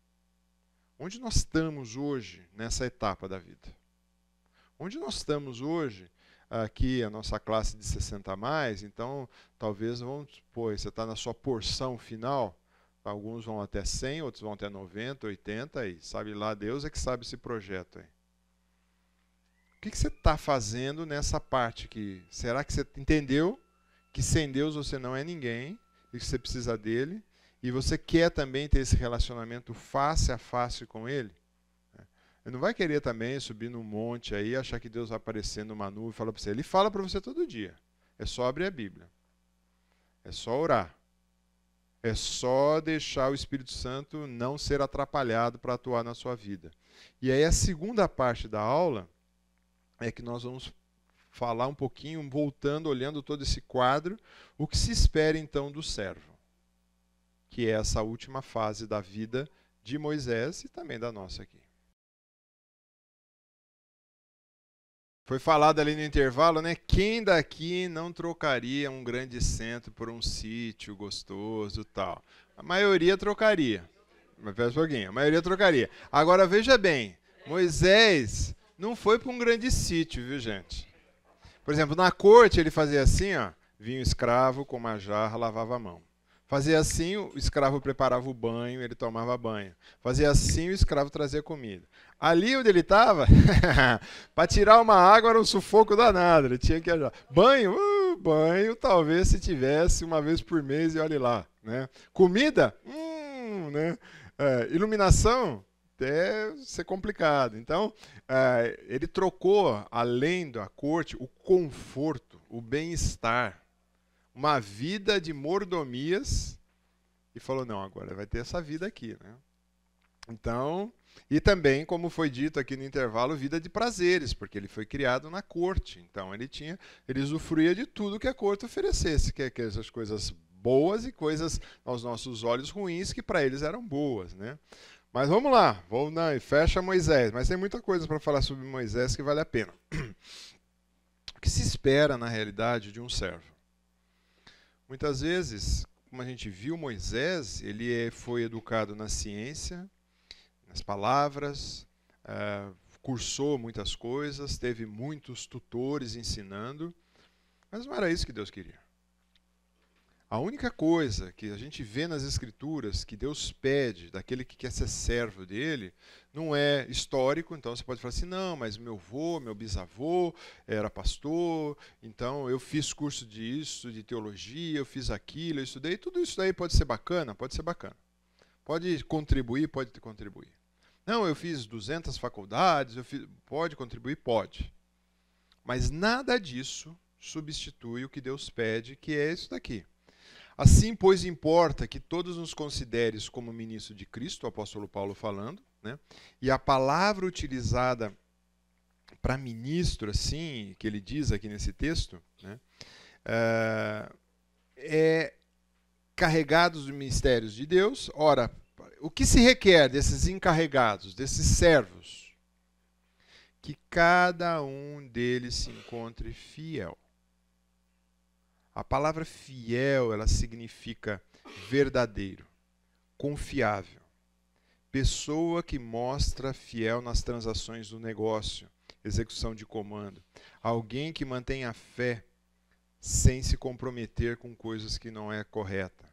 Onde nós estamos hoje nessa etapa da vida? Onde nós estamos hoje, aqui a nossa classe de 60 a mais, então talvez você está na sua porção final, alguns vão até 100, outros vão até 90, 80, e sabe lá, Deus é que sabe esse projeto aí. O que você está fazendo nessa parte aqui? Será que você entendeu que sem Deus você não é ninguém, e que você precisa dele, e você quer também ter esse relacionamento face a face com ele? Ele não vai querer também subir num monte aí, achar que Deus vai aparecer numa nuvem e falar para você. Ele fala para você todo dia. É só abrir a Bíblia. É só orar. É só deixar o Espírito Santo não ser atrapalhado para atuar na sua vida. E aí a segunda parte da aula é que nós vamos falar um pouquinho, voltando, olhando todo esse quadro, o que se espera então do servo, que é essa última fase da vida de Moisés e também da nossa aqui. Foi falado ali no intervalo, né? Quem daqui não trocaria um grande centro por um sítio gostoso e tal? A maioria trocaria. Mas pera um pouquinho, a maioria trocaria. Agora veja bem, Moisés não foi para um grande sítio, viu, gente? Por exemplo, na corte ele fazia assim, ó, vinha um escravo com uma jarra, lavava a mão. Fazia assim, o escravo preparava o banho, ele tomava banho. Fazia assim, o escravo trazia comida. Ali onde ele estava, para tirar uma água era um sufoco danado, ele tinha que ajudar. Banho, talvez se tivesse uma vez por mês e olhe lá. Né? Comida? Né? Iluminação? Até ser complicado. Então, ele trocou, além da corte, o conforto, o bem-estar, uma vida de mordomias, e falou, não, agora vai ter essa vida aqui. Né? Então, e também, como foi dito aqui no intervalo, vida de prazeres, porque ele foi criado na corte. Então, ele usufruía de tudo que a corte oferecesse, que essas coisas boas e coisas aos nossos olhos ruins, que para eles eram boas. Né? Mas vamos lá, fecha Moisés. Mas tem muita coisa para falar sobre Moisés que vale a pena. O que se espera, na realidade, de um servo? Muitas vezes, como a gente viu, Moisés, ele foi educado na ciência, nas palavras, cursou muitas coisas, teve muitos tutores ensinando, mas não era isso que Deus queria. A única coisa que a gente vê nas Escrituras que Deus pede daquele que quer ser servo dele, não é histórico, então você pode falar assim, não, mas meu avô, meu bisavô era pastor, então eu fiz curso disso, de teologia, eu fiz aquilo, eu estudei, tudo isso daí pode ser bacana, pode ser bacana. Pode contribuir, pode contribuir. Não, eu fiz 200 faculdades, pode contribuir, pode. Mas nada disso substitui o que Deus pede, que é isso daqui. Assim, pois, importa que todos nos consideres como ministro de Cristo, o apóstolo Paulo falando, né? E a palavra utilizada para ministro, assim, que ele diz aqui nesse texto, né? É carregados dos mistérios de Deus. Ora, o que se requer desses encarregados, desses servos? Que cada um deles se encontre fiel. A palavra fiel, ela significa verdadeiro, confiável. Pessoa que mostra fiel nas transações do negócio, execução de comando. Alguém que mantém a fé sem se comprometer com coisas que não é correta.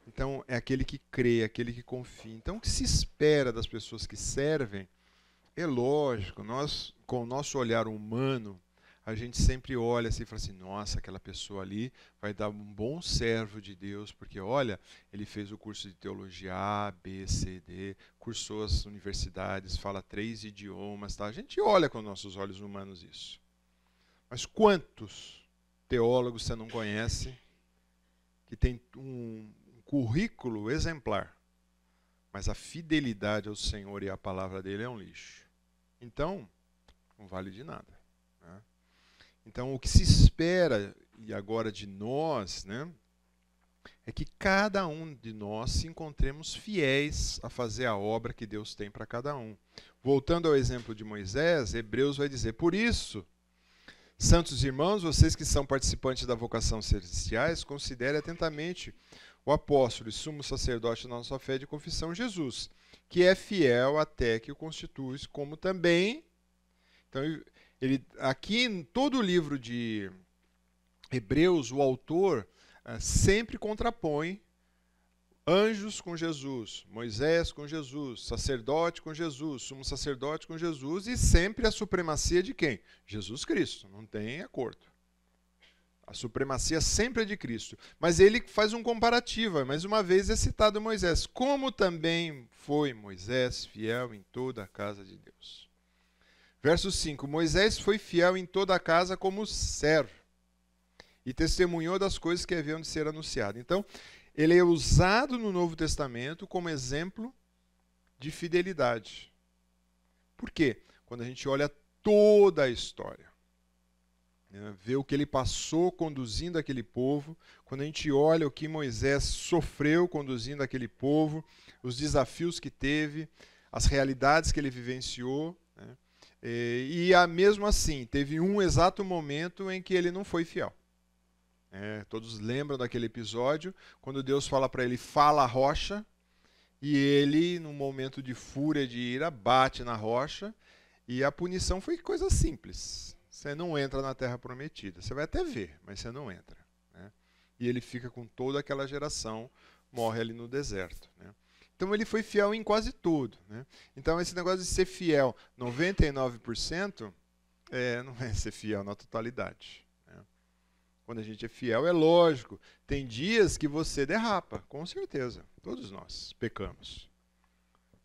Então, é aquele que crê, aquele que confia. Então, o que se espera das pessoas que servem? É lógico, nós, com o nosso olhar humano, a gente sempre olha assim e fala assim, nossa, aquela pessoa ali vai dar um bom servo de Deus, porque olha, ele fez o curso de teologia A, B, C, D, cursou as universidades, fala 3 idiomas, tá? A gente olha com nossos olhos humanos isso. Mas quantos teólogos você não conhece que tem um currículo exemplar, mas a fidelidade ao Senhor e à palavra dele é um lixo? Então, não vale de nada. Né? Então, o que se espera, e agora de nós, né, é que cada um de nós se encontremos fiéis a fazer a obra que Deus tem para cada um. Voltando ao exemplo de Moisés, Hebreus vai dizer, por isso, santos irmãos, vocês que são participantes da vocação celestiais, considerem atentamente o apóstolo e sumo sacerdote da nossa fé de confissão, Jesus, que é fiel até que o constitui, como também... Então, aqui em todo o livro de Hebreus, o autor sempre contrapõe anjos com Jesus, Moisés com Jesus, sacerdote com Jesus, sumo sacerdote com Jesus, e sempre a supremacia de quem? Jesus Cristo, não tem acordo. A supremacia sempre é de Cristo. Mas ele faz um comparativo, mais uma vez é citado Moisés, como também foi Moisés fiel em toda a casa de Deus. Verso 5, Moisés foi fiel em toda a casa como servo e testemunhou das coisas que haviam de ser anunciadas. Então, ele é usado no Novo Testamento como exemplo de fidelidade. Por quê? Quando a gente olha toda a história, né, vê o que ele passou conduzindo aquele povo, quando a gente olha o que Moisés sofreu conduzindo aquele povo, os desafios que teve, as realidades que ele vivenciou, né, e mesmo assim, teve um exato momento em que ele não foi fiel. Todos lembram daquele episódio, quando Deus fala para ele, fala a rocha, e ele, num momento de fúria, de ira, bate na rocha, e a punição foi coisa simples. Você não entra na terra prometida. Você vai até ver, mas você não entra. Né? E ele fica com toda aquela geração, morre ali no deserto, né? Então ele foi fiel em quase tudo, né? Então esse negócio de ser fiel 99% não é ser fiel na totalidade, né? Quando a gente é fiel, é lógico, tem dias que você derrapa, com certeza, todos nós pecamos.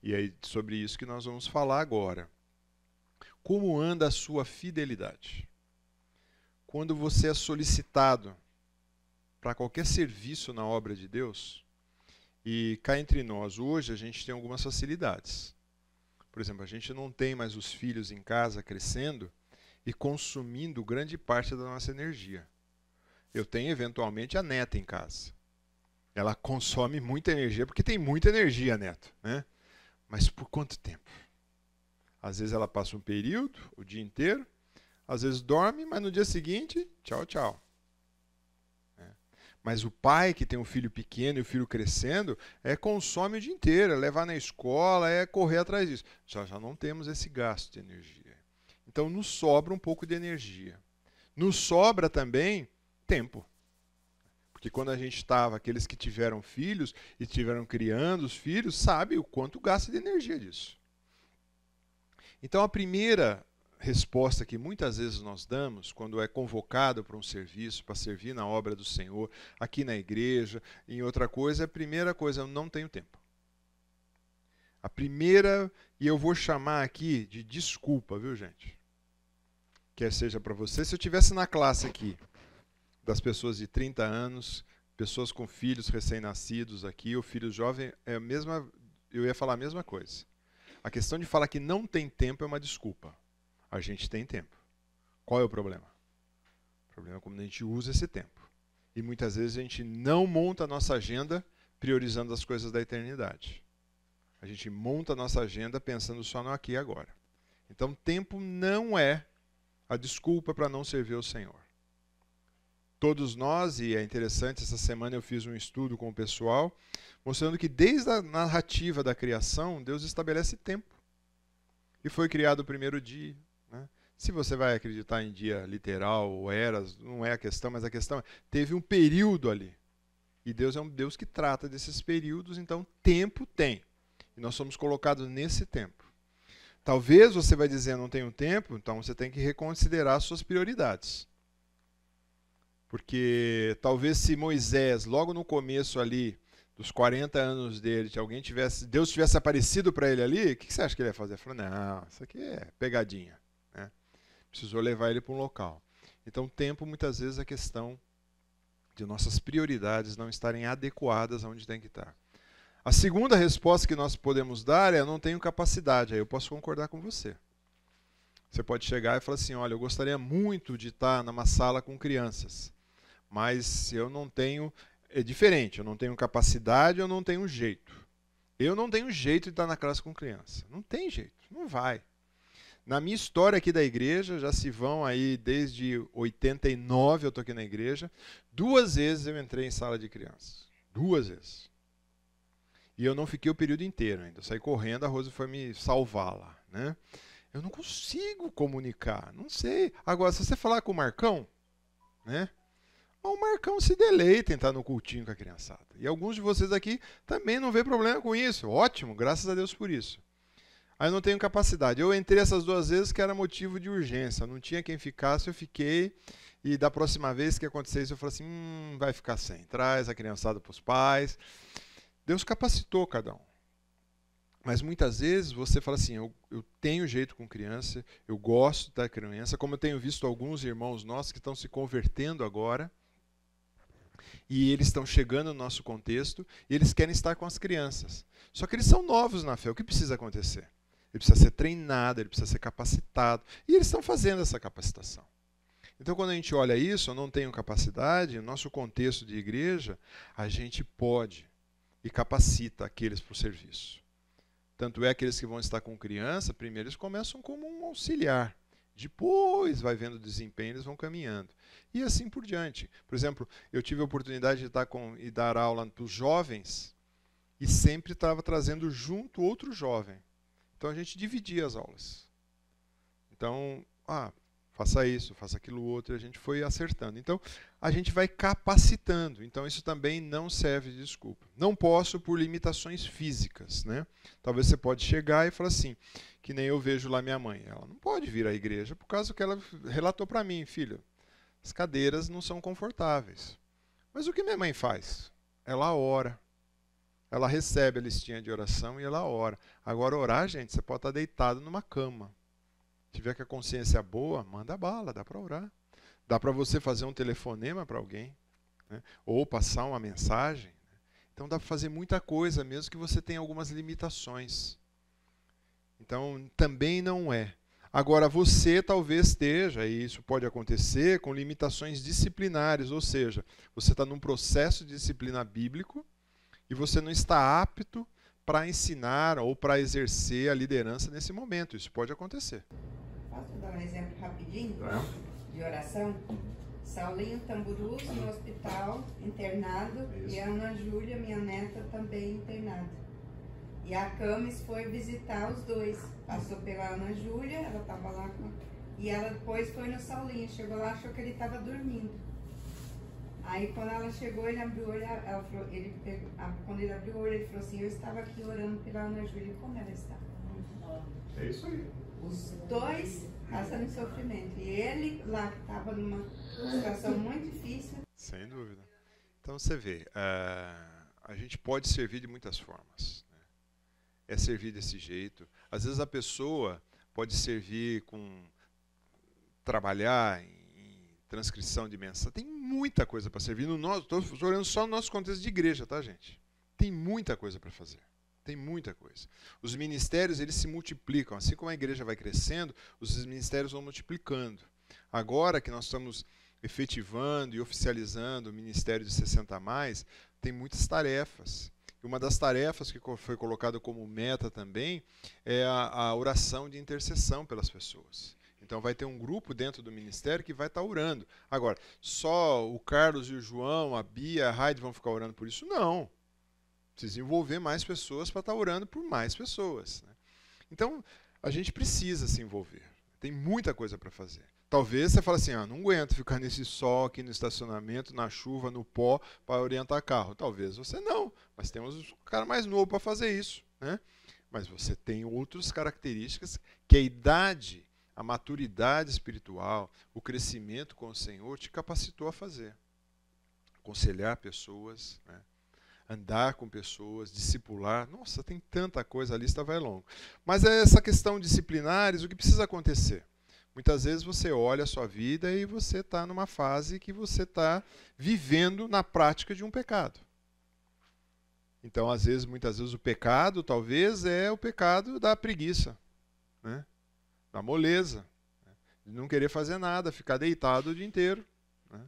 E é sobre isso que nós vamos falar agora. Como anda a sua fidelidade? Quando você é solicitado para qualquer serviço na obra de Deus, e cá entre nós, hoje a gente tem algumas facilidades. Por exemplo, a gente não tem mais os filhos em casa crescendo e consumindo grande parte da nossa energia. Eu tenho, eventualmente, a neta em casa. Ela consome muita energia, porque tem muita energia, neto, né? Mas por quanto tempo? Às vezes ela passa um período, o dia inteiro, às vezes dorme, mas no dia seguinte, tchau, tchau. Mas o pai que tem um filho pequeno e o filho crescendo, consome o dia inteiro, é levar na escola, é correr atrás disso. Já não temos esse gasto de energia. Então nos sobra um pouco de energia. Nos sobra também tempo. Porque quando a gente estava, aqueles que tiveram filhos e tiveram criando os filhos, sabe o quanto gasta de energia disso. Então a primeira resposta que muitas vezes nós damos quando é convocado para um serviço, para servir na obra do Senhor, aqui na igreja, em outra coisa, a primeira coisa, eu não tenho tempo. A primeira, e eu vou chamar aqui de desculpa, viu, gente? Quer seja para você, se eu estivesse na classe aqui, das pessoas de 30 anos, pessoas com filhos recém-nascidos aqui, ou filhos jovens, eu ia falar a mesma coisa. A questão de falar que não tem tempo é uma desculpa. A gente tem tempo. Qual é o problema? O problema é como a gente usa esse tempo. E muitas vezes a gente não monta a nossa agenda priorizando as coisas da eternidade. A gente monta a nossa agenda pensando só no aqui e agora. Então, tempo não é a desculpa para não servir ao Senhor. Todos nós, e é interessante, essa semana eu fiz um estudo com o pessoal, mostrando que desde a narrativa da criação, Deus estabelece tempo. E foi criado o primeiro dia. Né? Se você vai acreditar em dia literal ou eras, não é a questão, mas a questão é, teve um período ali. E Deus é um Deus que trata desses períodos, então tempo tem. E nós somos colocados nesse tempo. Talvez você vai dizer, não tenho tempo, então você tem que reconsiderar suas prioridades. Porque talvez se Moisés, logo no começo ali, dos 40 anos dele, Deus tivesse aparecido para ele ali, o que você acha que ele ia fazer? Ele falou, não, isso aqui é pegadinha. Né? Precisou levar ele para um local. Então, tempo, muitas vezes, é questão de nossas prioridades não estarem adequadas aonde tem que estar. A segunda resposta que nós podemos dar é, eu não tenho capacidade. Aí eu posso concordar com você. Você pode chegar e falar assim, olha, eu gostaria muito de estar numa sala com crianças, mas eu não tenho... É diferente, eu não tenho capacidade, eu não tenho jeito. Eu não tenho jeito de estar na classe com criança. Não tem jeito, não vai. Na minha história aqui da igreja, já se vão aí desde 89, eu estou aqui na igreja, 2 vezes eu entrei em sala de crianças. 2 vezes. E eu não fiquei o período inteiro ainda. Eu saí correndo, a Rose foi me salvar lá. Né? Eu não consigo comunicar, não sei. Agora, se você falar com o Marcão, né? O Marcão se deleita em estar no cultinho com a criançada. E alguns de vocês aqui também não vê problema com isso. Ótimo, graças a Deus por isso. Aí eu não tenho capacidade. Eu entrei essas 2 vezes que era motivo de urgência. Não tinha quem ficasse, eu fiquei. E da próxima vez que acontecer isso, eu falei assim, vai ficar sem. Traz a criançada para os pais. Deus capacitou cada um. Mas muitas vezes você fala assim, eu tenho jeito com criança, eu gosto da criança, como eu tenho visto alguns irmãos nossos que estão se convertendo agora, e eles estão chegando no nosso contexto e eles querem estar com as crianças. Só que eles são novos na fé. O que precisa acontecer? Ele precisa ser treinado, ele precisa ser capacitado. E eles estão fazendo essa capacitação. Então, quando a gente olha isso, eu não tenho capacidade, no nosso contexto de igreja, a gente pode e capacita aqueles para o serviço. Tanto é aqueles que vão estar com criança, primeiro eles começam como um auxiliar. Depois vai vendo o desempenho, eles vão caminhando. E assim por diante. Por exemplo, eu tive a oportunidade de estar e dar aula para os jovens e sempre estava trazendo junto outro jovem. Então a gente dividia as aulas. Então, faça isso, faça aquilo outro, e a gente foi acertando. Então, a gente vai capacitando. Então, isso também não serve de desculpa. Não posso por limitações físicas, né? Talvez você pode chegar e falar assim, que nem eu vejo lá minha mãe. Ela não pode vir à igreja por causa que ela relatou para mim, filho, as cadeiras não são confortáveis. Mas o que minha mãe faz? Ela ora. Ela recebe a listinha de oração e ela ora. Agora, orar, gente, você pode estar deitado numa cama. Se tiver com a consciência boa, manda bala, dá para orar. Dá para você fazer um telefonema para alguém, né? Ou passar uma mensagem. Então dá para fazer muita coisa, mesmo que você tenha algumas limitações. Então também não é. Agora você talvez esteja, e isso pode acontecer, com limitações disciplinares, ou seja, você está num processo de disciplina bíblico e você não está apto para ensinar ou para exercer a liderança nesse momento. Isso pode acontecer. Posso dar um exemplo rapidinho de oração? Saulinho Tamburus no hospital, internado, e a Ana Júlia, minha neta, também internada. E a Camis foi visitar os dois. Passou pela Ana Júlia, ela estava lá com... E ela depois foi no Saulinho. Chegou lá, achou que ele estava dormindo. Aí quando ela chegou, ele abriu o olho, ela falou, quando ele abriu o olho, ele falou assim, eu estava aqui orando pela Ana Júlia, como ela está? É isso aí. Os dois passando em sofrimento. E ele lá, que estava numa situação muito difícil. Sem dúvida. Então você vê, a gente pode servir de muitas formas. Né? É servir desse jeito. Às vezes a pessoa pode servir com trabalhar em transcrição de mensagem. Tem muita coisa para servir. Estou olhando só no nosso contexto de igreja, tá, gente? Tem muita coisa para fazer. Tem muita coisa. Os ministérios, eles se multiplicam. Assim como a igreja vai crescendo, os ministérios vão multiplicando. Agora que nós estamos efetivando e oficializando o Ministério de 60+, tem muitas tarefas. E uma das tarefas que foi colocada como meta também é a oração de intercessão pelas pessoas. Então vai ter um grupo dentro do ministério que vai estar orando. Agora, só o Carlos e o João, a Bia, a Raide vão ficar orando por isso? Não. Precisa envolver mais pessoas para estar orando por mais pessoas. Né? Então, a gente precisa se envolver. Tem muita coisa para fazer. Talvez você fale assim, não aguento ficar nesse sol aqui no estacionamento, na chuva, no pó, para orientar carro. Talvez você não, mas temos um cara mais novo para fazer isso. Né? Mas você tem outras características que a idade, a maturidade espiritual, o crescimento com o Senhor te capacitou a fazer. Aconselhar pessoas, né? Andar com pessoas, discipular. Nossa, tem tanta coisa, a lista vai longa. Mas essa questão disciplinares, o que precisa acontecer? Muitas vezes você olha a sua vida e você está numa fase que você está vivendo na prática de um pecado. Então, muitas vezes o pecado, talvez, é o pecado da preguiça, né? Da moleza, né? De não querer fazer nada, ficar deitado o dia inteiro. Né?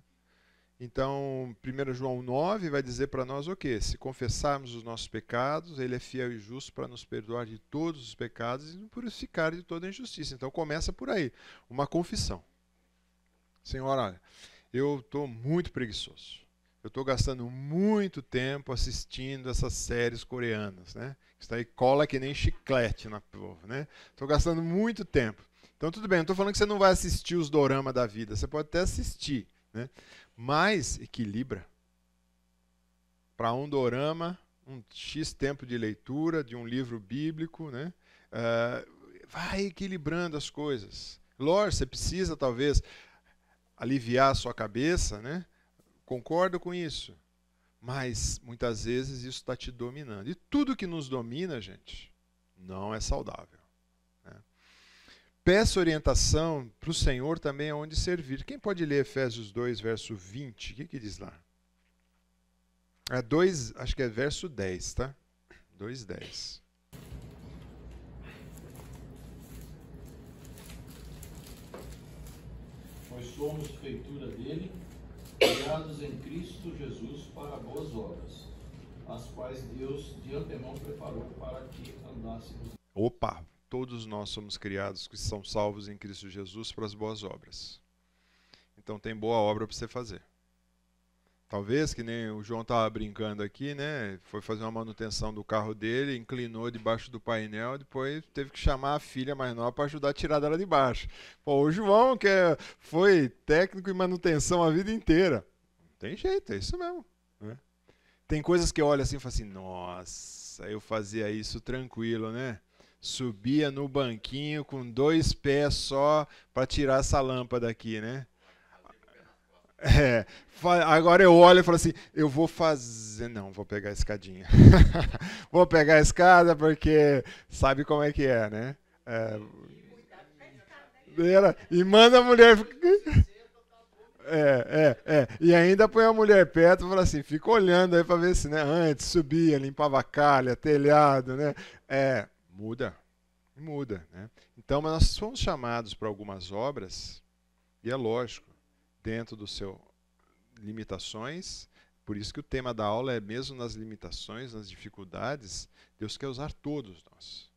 Então, 1 João 9 vai dizer para nós o quê? Se confessarmos os nossos pecados, Ele é fiel e justo para nos perdoar de todos os pecados e nos purificar de toda injustiça. Então, começa por aí, uma confissão. Senhor, olha, eu estou muito preguiçoso. Eu estou gastando muito tempo assistindo essas séries coreanas, né? Isso aí cola que nem chiclete na povo, né? Estou gastando muito tempo. Então, tudo bem, não estou falando que você não vai assistir os doramas da vida. Você pode até assistir, né? Mas equilibra. Para um dorama, um X tempo de leitura de um livro bíblico, né? Vai equilibrando as coisas. Lógico, você precisa talvez aliviar a sua cabeça, né? Concordo com isso. Mas muitas vezes isso está te dominando. E tudo que nos domina, gente, não é saudável. Peça orientação para o Senhor também aonde servir. Quem pode ler Efésios 2, verso 20? O que diz lá? Acho que é verso 10, tá? 2:10. Nós somos feitura dele, criados em Cristo Jesus para boas obras, as quais Deus de antemão preparou para que andássemos. Opa! Todos nós somos criados que são salvos em Cristo Jesus para as boas obras. Então tem boa obra para você fazer. Talvez, que nem o João estava brincando aqui, né? Foi fazer uma manutenção do carro dele, inclinou debaixo do painel, depois teve que chamar a filha mais nova para ajudar a tirar dela de baixo. Pô, o João, que foi técnico em manutenção a vida inteira. Não tem jeito, é isso mesmo. Né? Tem coisas que eu olho assim e falo assim, nossa, eu fazia isso tranquilo, né? Subia no banquinho com 2 pés só para tirar essa lâmpada aqui, né? Agora eu olho e falo assim, eu vou fazer... Não, vou pegar a escadinha. Vou pegar a escada porque sabe como é que é, né? E manda a mulher... E ainda põe a mulher perto e fala assim, fica olhando aí para ver se, né? Antes subia, limpava a calha, telhado, né? Muda, né? Então, mas nós somos chamados para algumas obras, e é lógico, dentro do seu limitações, por isso que o tema da aula é mesmo nas limitações, nas dificuldades, Deus quer usar todos nós.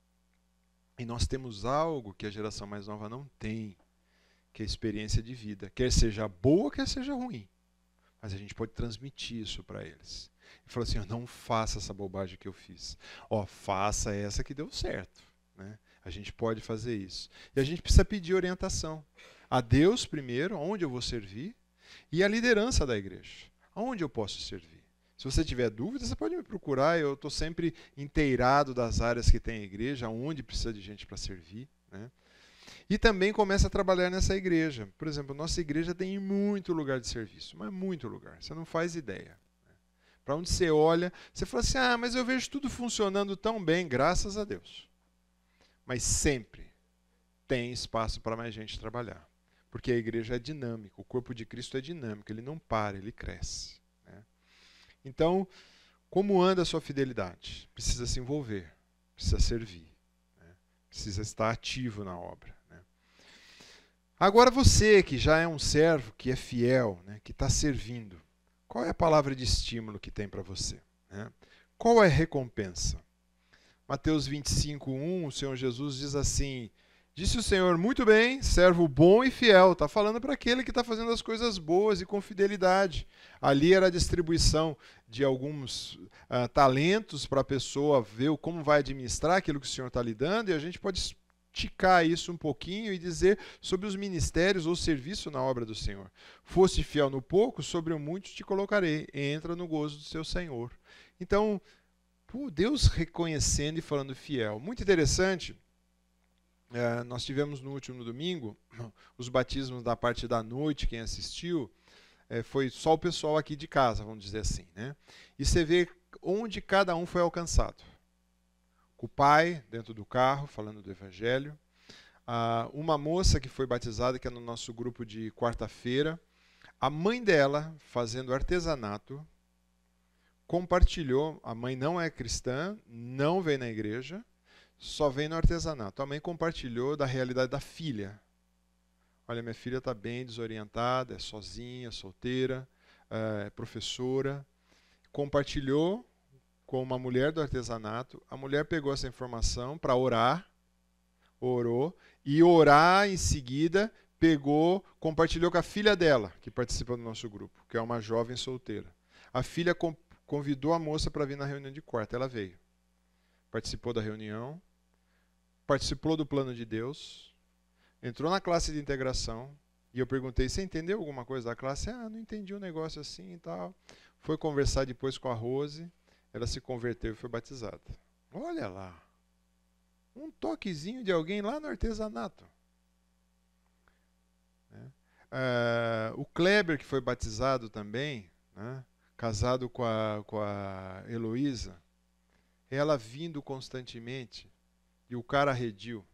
E nós temos algo que a geração mais nova não tem, que é a experiência de vida, quer seja boa, quer seja ruim. Mas a gente pode transmitir isso para eles. E falar assim, não faça essa bobagem que eu fiz. Faça essa que deu certo. Né? A gente pode fazer isso. E a gente precisa pedir orientação. A Deus primeiro, onde eu vou servir, e a liderança da igreja, aonde eu posso servir. Se você tiver dúvidas, você pode me procurar, eu estou sempre inteirado das áreas que tem a igreja, onde precisa de gente para servir. Né? E também começa a trabalhar nessa igreja. Por exemplo, nossa igreja tem muito lugar de serviço, mas muito lugar, você não faz ideia. Para onde você olha, você fala assim, mas eu vejo tudo funcionando tão bem, graças a Deus. Mas sempre tem espaço para mais gente trabalhar. Porque a igreja é dinâmica, o corpo de Cristo é dinâmico, ele não para, ele cresce. Né? Então, como anda a sua fidelidade? Precisa se envolver, precisa servir, né? Precisa estar ativo na obra. Né? Agora você que já é um servo, que é fiel, né? Que está servindo, qual é a palavra de estímulo que tem para você? Né? Qual é a recompensa? Mateus 25:1, o Senhor Jesus diz assim, disse o Senhor, muito bem, servo bom e fiel. Está falando para aquele que está fazendo as coisas boas e com fidelidade. Ali era a distribuição de alguns talentos para a pessoa ver como vai administrar aquilo que o Senhor está lhe dando, e a gente pode esticar isso um pouquinho e dizer sobre os ministérios ou serviço na obra do Senhor. Foste fiel no pouco, sobre o muito te colocarei. Entra no gozo do seu Senhor. Então, Deus reconhecendo e falando fiel. Muito interessante. Nós tivemos no último domingo os batismos da parte da noite, quem assistiu, foi só o pessoal aqui de casa, vamos dizer assim. Né? E você vê onde cada um foi alcançado. Com o pai, dentro do carro, falando do evangelho. Uma moça que foi batizada, que é no nosso grupo de quarta-feira, a mãe dela, fazendo artesanato, compartilhou, a mãe não é cristã, não vem na igreja, só vem no artesanato. A mãe compartilhou da realidade da filha. Olha, minha filha está bem desorientada, é sozinha, solteira, é professora. Compartilhou com uma mulher do artesanato. A mulher pegou essa informação para orar, orou, e orar em seguida compartilhou com a filha dela, que participa do nosso grupo, que é uma jovem solteira. A filha convidou a moça para vir na reunião de quarta, ela veio. Participou da reunião, participou do plano de Deus, entrou na classe de integração, e eu perguntei, você entendeu alguma coisa da classe? Não entendi um negócio assim e tal. Foi conversar depois com a Rose, ela se converteu e foi batizada. Olha lá, um toquezinho de alguém lá no artesanato. O Kleber, que foi batizado também, né? Casado com a Heloísa, ela vindo constantemente, e o cara arredio.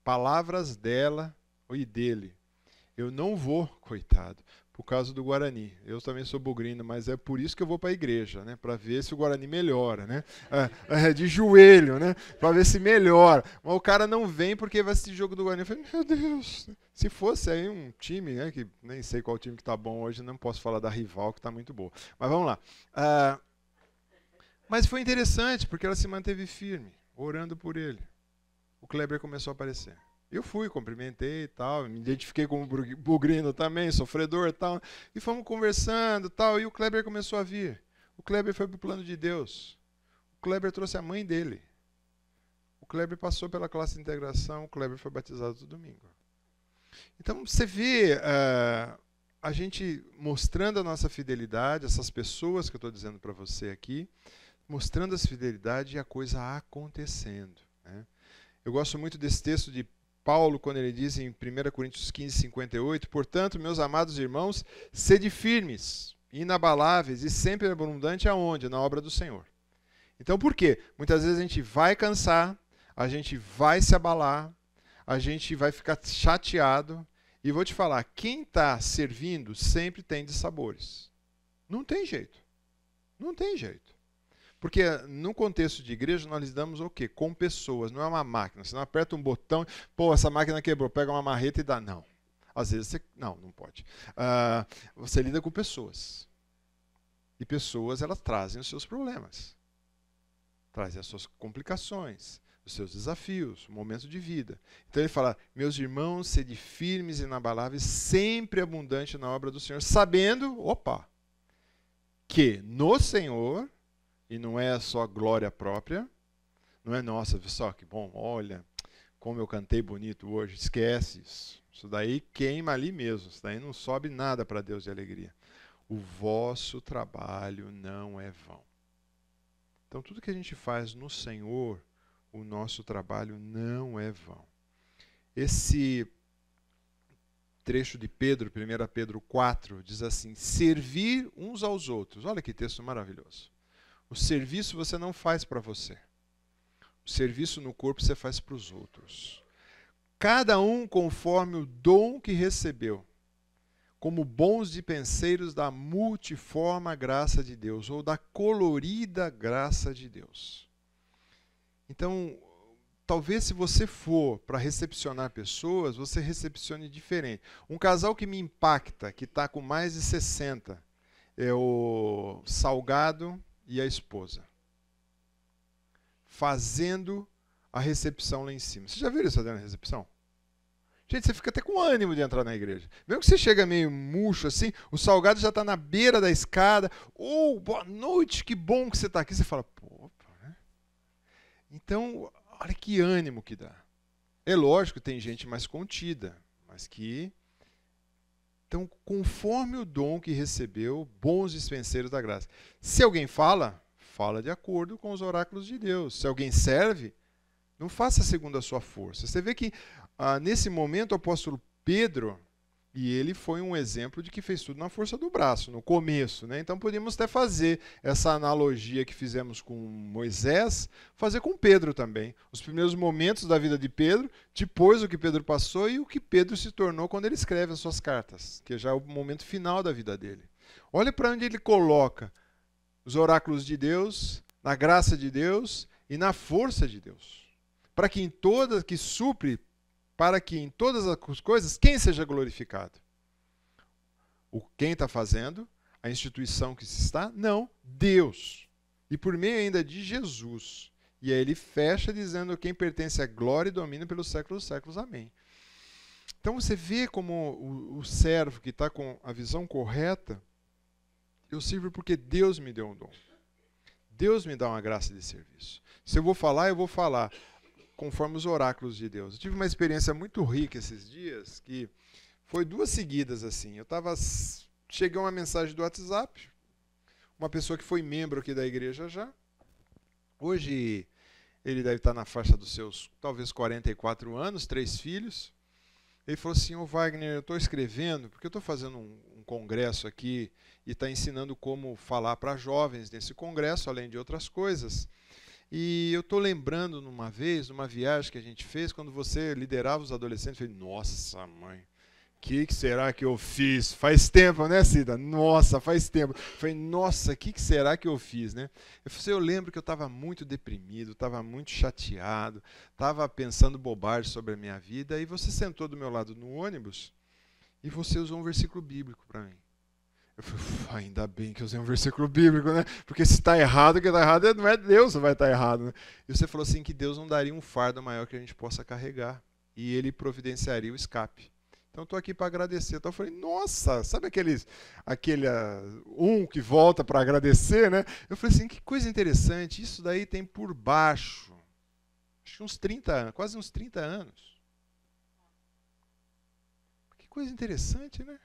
Palavras dela e dele. Eu não vou, coitado, por causa do Guarani. Eu também sou bugrino, mas é por isso que eu vou para a igreja, né? Para ver se o Guarani melhora, né? De joelho, né? Para ver se melhora. Mas o cara não vem porque vai assistir jogo do Guarani. Eu falei, meu Deus, se fosse aí um time, né? Que nem sei qual time que está bom hoje, não posso falar da rival que está muito boa. Mas vamos lá. Mas foi interessante porque ela se manteve firme, orando por ele. O Kleber começou a aparecer. Eu fui, cumprimentei e tal, me identifiquei como bugrino também, sofredor e tal, e fomos conversando e tal, e o Kleber começou a vir. O Kleber foi para o plano de Deus. O Kleber trouxe a mãe dele. O Kleber passou pela classe de integração, o Kleber foi batizado no domingo. Então você vê a gente mostrando a nossa fidelidade, essas pessoas que eu estou dizendo para você aqui, mostrando essa fidelidade e a coisa acontecendo. Né? Eu gosto muito desse texto de Paulo, quando ele diz em 1 Coríntios 15, 58, portanto, meus amados irmãos, sede firmes, inabaláveis e sempre abundante aonde? Na obra do Senhor. Então por quê? Muitas vezes a gente vai cansar, a gente vai se abalar, a gente vai ficar chateado, e vou te falar, quem está servindo sempre tem dissabores. Não tem jeito. Não tem jeito. Porque no contexto de igreja nós lidamos o quê? Com pessoas, não é uma máquina. Você não aperta um botão, pô, essa máquina quebrou, pega uma marreta e dá. Não. Às vezes você... Não pode. Você lida com pessoas. E pessoas, elas trazem os seus problemas. Trazem as suas complicações, os seus desafios, o momento de vida. Então ele fala, meus irmãos, sede firmes e inabaláveis, sempre abundante na obra do Senhor, sabendo, que no Senhor, e não é só glória própria, não é nossa, só que bom, olha, como eu cantei bonito hoje, esquece isso. Isso daí queima ali mesmo, isso daí não sobe nada para Deus de alegria. O vosso trabalho não é vão. Então tudo que a gente faz no Senhor, o nosso trabalho não é vão. Esse trecho de Pedro, 1 Pedro 4, diz assim, servir uns aos outros. Olha que texto maravilhoso. O serviço você não faz para você. O serviço no corpo você faz para os outros. Cada um conforme o dom que recebeu, como bons dispenseiros da multiforme graça de Deus, ou da colorida graça de Deus. Então, talvez se você for para recepcionar pessoas, você recepcione diferente. Um casal que me impacta, que está com mais de 60, é o Salgado e a esposa, fazendo a recepção lá em cima. Você já viu eles fazendo a recepção? Gente, você fica até com ânimo de entrar na igreja. Mesmo que você chega meio murcho assim, o Salgado já está na beira da escada. Boa noite, que bom que você está aqui. Você fala, né? Então, olha que ânimo que dá. É lógico que tem gente mais contida, mas que... Então, conforme o dom que recebeu, bons dispenseiros da graça. Se alguém fala, fala de acordo com os oráculos de Deus. Se alguém serve, não faça segundo a sua força. Você vê que, nesse momento, o apóstolo Pedro, e ele foi um exemplo de que fez tudo na força do braço, no começo. Né? Então, podíamos até fazer essa analogia que fizemos com Moisés, fazer com Pedro também. Os primeiros momentos da vida de Pedro, depois o que Pedro passou e o que Pedro se tornou quando ele escreve as suas cartas, que já é o momento final da vida dele. Olha para onde ele coloca os oráculos de Deus, na graça de Deus e na força de Deus. Para que em todas, que supre, para que em todas as coisas, quem seja glorificado? Quem está fazendo? A instituição que se está? Não, Deus. E por meio ainda de Jesus. E aí ele fecha dizendo quem pertence à glória e domínio pelos séculos dos séculos. Amém. Então você vê como o servo que está com a visão correta, eu sirvo porque Deus me deu um dom. Deus me dá uma graça de serviço. Se eu vou falar conforme os oráculos de Deus. Eu tive uma experiência muito rica esses dias, que foi 2 seguidas assim. Cheguei uma mensagem do WhatsApp, uma pessoa que foi membro aqui da igreja já. Hoje ele deve estar na faixa dos seus, talvez 44 anos, 3 filhos. Ele falou assim, Wagner, eu estou escrevendo, porque eu estou fazendo um congresso aqui e está ensinando como falar para jovens nesse congresso, além de outras coisas. E eu estou lembrando numa viagem que a gente fez, quando você liderava os adolescentes, eu falei, nossa mãe, o que será que eu fiz? Faz tempo, né, Cida? Nossa, faz tempo. Eu falei, nossa, o que será que eu fiz, né? Eu lembro que eu estava muito deprimido, estava muito chateado, estava pensando bobagem sobre a minha vida, e você sentou do meu lado no ônibus e você usou um versículo bíblico para mim. Eu falei, ainda bem que eu usei um versículo bíblico, né? Porque se está errado, o que está errado não é Deus que vai estar errado. Né? E você falou assim que Deus não daria um fardo maior que a gente possa carregar. e ele providenciaria o escape. Então, estou aqui para agradecer. Então, eu falei, nossa, sabe aquele que volta para agradecer, né? Eu falei assim, que coisa interessante, isso daí tem por baixo, acho que uns 30 anos, quase uns 30 anos. Que coisa interessante, né?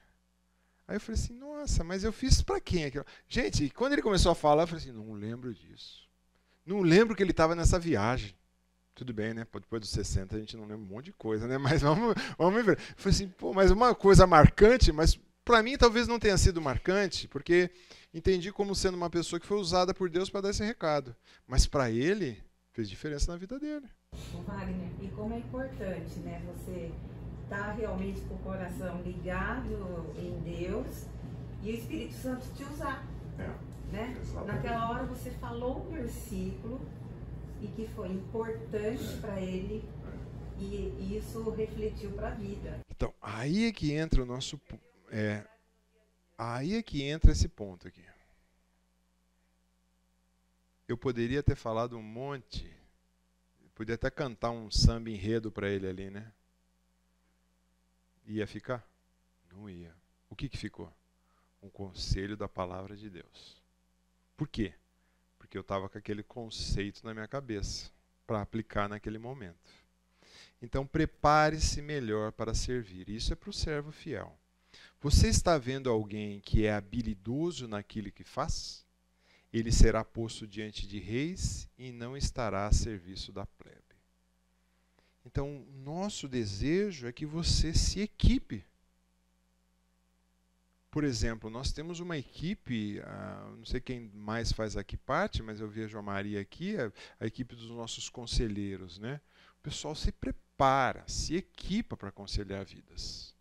Aí eu falei assim, nossa, mas eu fiz para quem aquilo? Gente, quando ele começou a falar, eu falei assim, não lembro disso. Não lembro que ele estava nessa viagem. Tudo bem, né? Depois dos 60 a gente não lembra um monte de coisa, né? Mas vamos ver. Eu falei assim, pô, mas uma coisa marcante, mas para mim talvez não tenha sido marcante, porque entendi como sendo uma pessoa que foi usada por Deus para dar esse recado. Mas para ele, fez diferença na vida dele. Wagner, e como é importante, né? Você tá realmente com o coração ligado em Deus e o Espírito Santo te usar. Né? Naquela hora você falou um versículo e que foi importante para ele e isso refletiu para a vida. Então, aí é que entra o nosso... aí é que entra esse ponto aqui. Eu poderia ter falado um monte, poderia até cantar um samba enredo para ele ali, né? Ia ficar? Não ia. O que ficou? Um conselho da palavra de Deus. Por quê? Porque eu estava com aquele conceito na minha cabeça para aplicar naquele momento. Então, prepare-se melhor para servir. Isso é para o servo fiel. Você está vendo alguém que é habilidoso naquilo que faz? Ele será posto diante de reis e não estará a serviço da plebe. Então, nosso desejo é que você se equipe. Por exemplo, nós temos uma equipe, não sei quem mais faz aqui parte, mas eu vejo a Maria aqui, a equipe dos nossos conselheiros, né? O pessoal se prepara, se equipa para aconselhar vidas.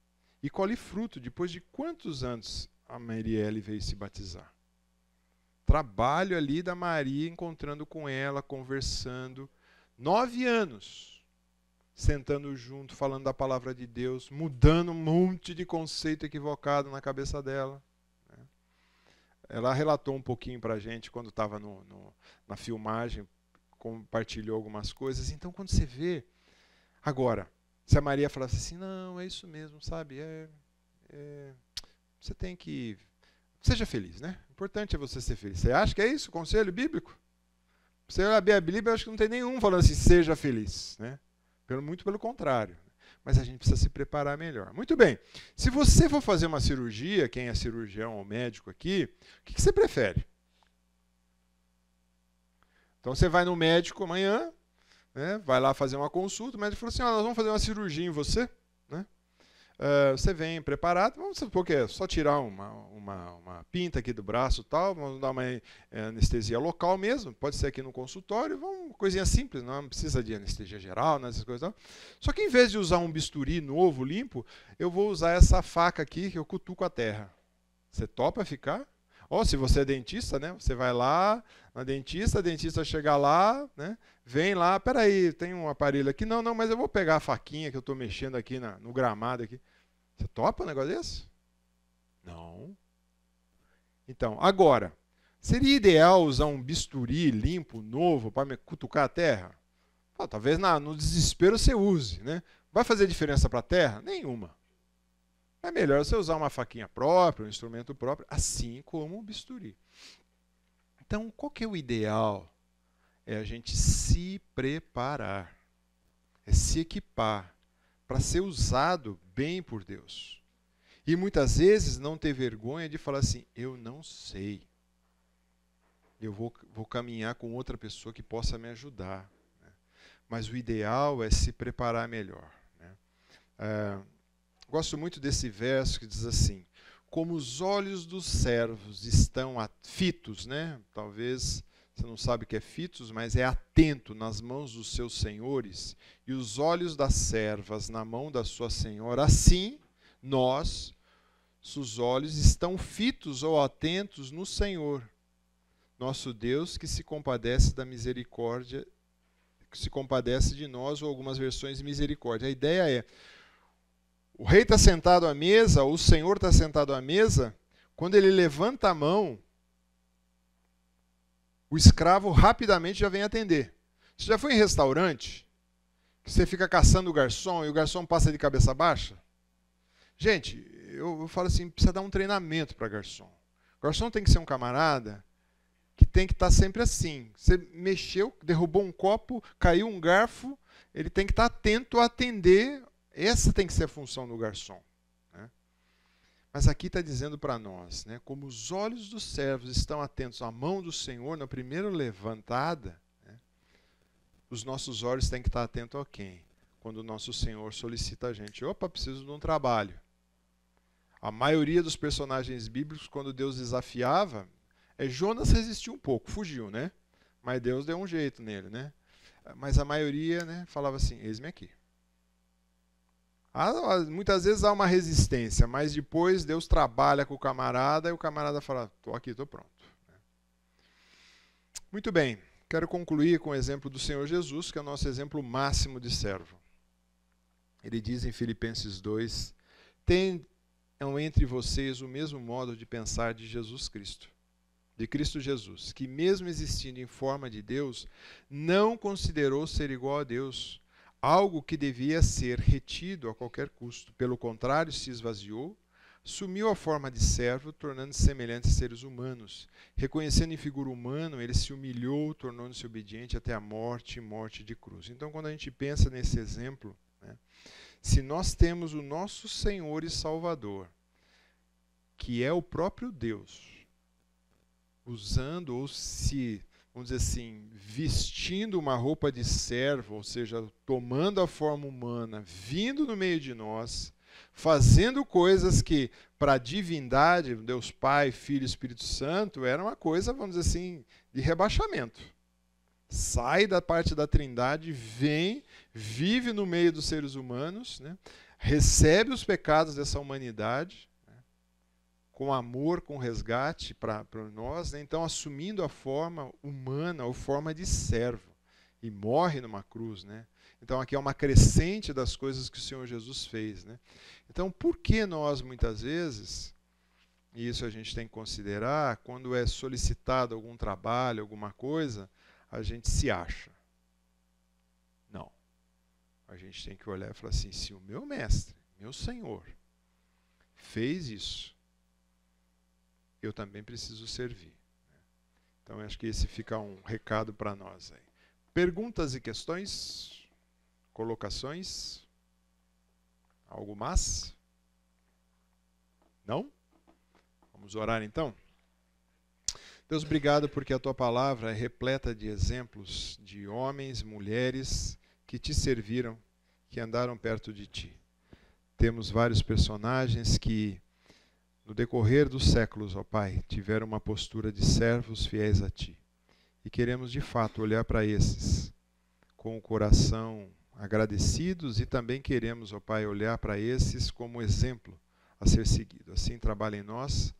E colhe fruto depois de quantos anos a Marielle veio se batizar? Trabalho ali da Maria, encontrando com ela, conversando. 9 anos. Sentando junto, falando da palavra de Deus, mudando um monte de conceito equivocado na cabeça dela. Ela relatou um pouquinho para a gente quando estava na filmagem, compartilhou algumas coisas. Então, quando você vê... Agora, se a Maria falasse assim, não, é isso mesmo, sabe? Você tem que... Seja feliz, né? O importante é você ser feliz. Você acha que é isso o conselho bíblico? Você abrir a Bíblia, eu acho que não tem nenhum falando assim, seja feliz, né? Muito pelo contrário. Mas a gente precisa se preparar melhor. Muito bem. Se você for fazer uma cirurgia, quem é cirurgião ou médico aqui, o que você prefere? Então você vai no médico amanhã, né, vai lá fazer uma consulta, o médico falou assim, nós vamos fazer uma cirurgia em você. Né? Você vem preparado, vamos supor que é só tirar uma pinta aqui do braço, tal, vamos dar uma anestesia local mesmo, pode ser aqui no consultório, uma coisinha simples, não precisa de anestesia geral, essas coisas. Tal. Só que em vez de usar um bisturi novo, limpo, eu vou usar essa faca aqui que eu cutuco a terra. Você topa ficar? Ou se você é dentista, né? Você vai lá na dentista, a dentista chega lá, né? Vem lá, peraí, tem um aparelho aqui, não, mas eu vou pegar a faquinha que eu estou mexendo aqui no gramado aqui. Você topa um negócio desse? Não. Então, agora, seria ideal usar um bisturi limpo, novo, para me cutucar a terra? Pô, talvez no desespero você use, né? Vai fazer diferença para a terra? Nenhuma. É melhor você usar uma faquinha própria, um instrumento próprio, assim como um bisturi. Então, qual que é o ideal? É a gente se preparar, é se equipar para ser usado bem por Deus. E muitas vezes não ter vergonha de falar assim, eu não sei. Eu vou caminhar com outra pessoa que possa me ajudar. Né? Mas o ideal é se preparar melhor. Né? Gosto muito desse verso que diz assim, como os olhos dos servos estão fitos, né? Talvez você não sabe o que é fitos, mas é atento nas mãos dos seus senhores, e os olhos das servas na mão da sua senhora, assim nossos olhos estão fitos ou atentos no Senhor, nosso Deus, que se compadece da misericórdia, que se compadece de nós, ou algumas versões misericórdia. A ideia é, o rei está sentado à mesa, o Senhor está sentado à mesa, quando ele levanta a mão, o escravo rapidamente já vem atender. Você já foi em restaurante? Que você fica caçando o garçom e o garçom passa de cabeça baixa? Gente, eu falo assim, precisa dar um treinamento para garçom. O garçom tem que ser um camarada que tem que estar sempre assim. Você mexeu, derrubou um copo, caiu um garfo, ele tem que estar atento a atender. Essa tem que ser a função do garçom. Né? Mas aqui está dizendo para nós, né, como os olhos dos servos estão atentos à mão do Senhor na primeira levantada, né, os nossos olhos têm que estar atentos a quem? Quando o nosso Senhor solicita a gente. Opa, preciso de um trabalho. A maioria dos personagens bíblicos, quando Deus desafiava, Jonas resistiu um pouco, fugiu, né? Mas Deus deu um jeito nele, né? Mas a maioria, né, falava assim, eis-me aqui. Muitas vezes há uma resistência, mas depois Deus trabalha com o camarada e o camarada fala, estou aqui, estou pronto. Muito bem, quero concluir com o exemplo do Senhor Jesus, que é o nosso exemplo máximo de servo. Ele diz em Filipenses 2, tenham entre vocês o mesmo modo de pensar de Jesus Cristo. De Cristo Jesus, que mesmo existindo em forma de Deus, não considerou ser igual a Deus, algo que devia ser retido a qualquer custo. Pelo contrário, se esvaziou, assumiu a forma de servo, tornando-se semelhante a seres humanos. Reconhecendo em figura humana, ele se humilhou, tornando-se obediente até a morte e morte de cruz. Então, quando a gente pensa nesse exemplo, né, se nós temos o nosso Senhor e Salvador, que é o próprio Deus, usando ou se, vamos dizer assim, vestindo uma roupa de servo, ou seja, tomando a forma humana, vindo no meio de nós, fazendo coisas que para a divindade, Deus Pai, Filho e Espírito Santo, era uma coisa, vamos dizer assim, de rebaixamento. Sai da parte da Trindade, vem, vive no meio dos seres humanos, né, recebe os pecados dessa humanidade, com amor, com resgate para nós, né? Então assumindo a forma humana, ou forma de servo, e morre numa cruz. Né? Então aqui é uma crescente das coisas que o Senhor Jesus fez. Né? Então por que nós muitas vezes, e isso a gente tem que considerar, quando é solicitado algum trabalho, alguma coisa, a gente se acha? Não. A gente tem que olhar e falar assim, se o meu mestre, meu Senhor, fez isso, eu também preciso servir. Então, acho que esse fica um recado para nós aí. Perguntas e questões? Colocações? Algo mais? Não? Vamos orar então? Deus, obrigado porque a Tua palavra é repleta de exemplos de homens, mulheres que Te serviram, que andaram perto de Ti. Temos vários personagens que no decorrer dos séculos, ó Pai, tiveram uma postura de servos fiéis a Ti. E queremos, de fato, olhar para esses com o coração agradecidos e também queremos, ó Pai, olhar para esses como exemplo a ser seguido. Assim trabalha em nós,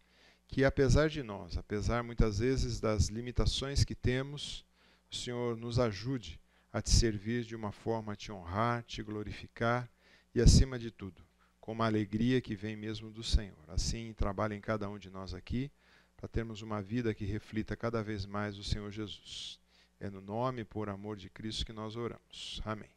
que apesar de nós, apesar muitas vezes das limitações que temos, o Senhor nos ajude a Te servir de uma forma a Te honrar, Te glorificar e, acima de tudo, com uma alegria que vem mesmo do Senhor. Assim, trabalha em cada um de nós aqui, para termos uma vida que reflita cada vez mais o Senhor Jesus. É no nome e por amor de Cristo que nós oramos. Amém.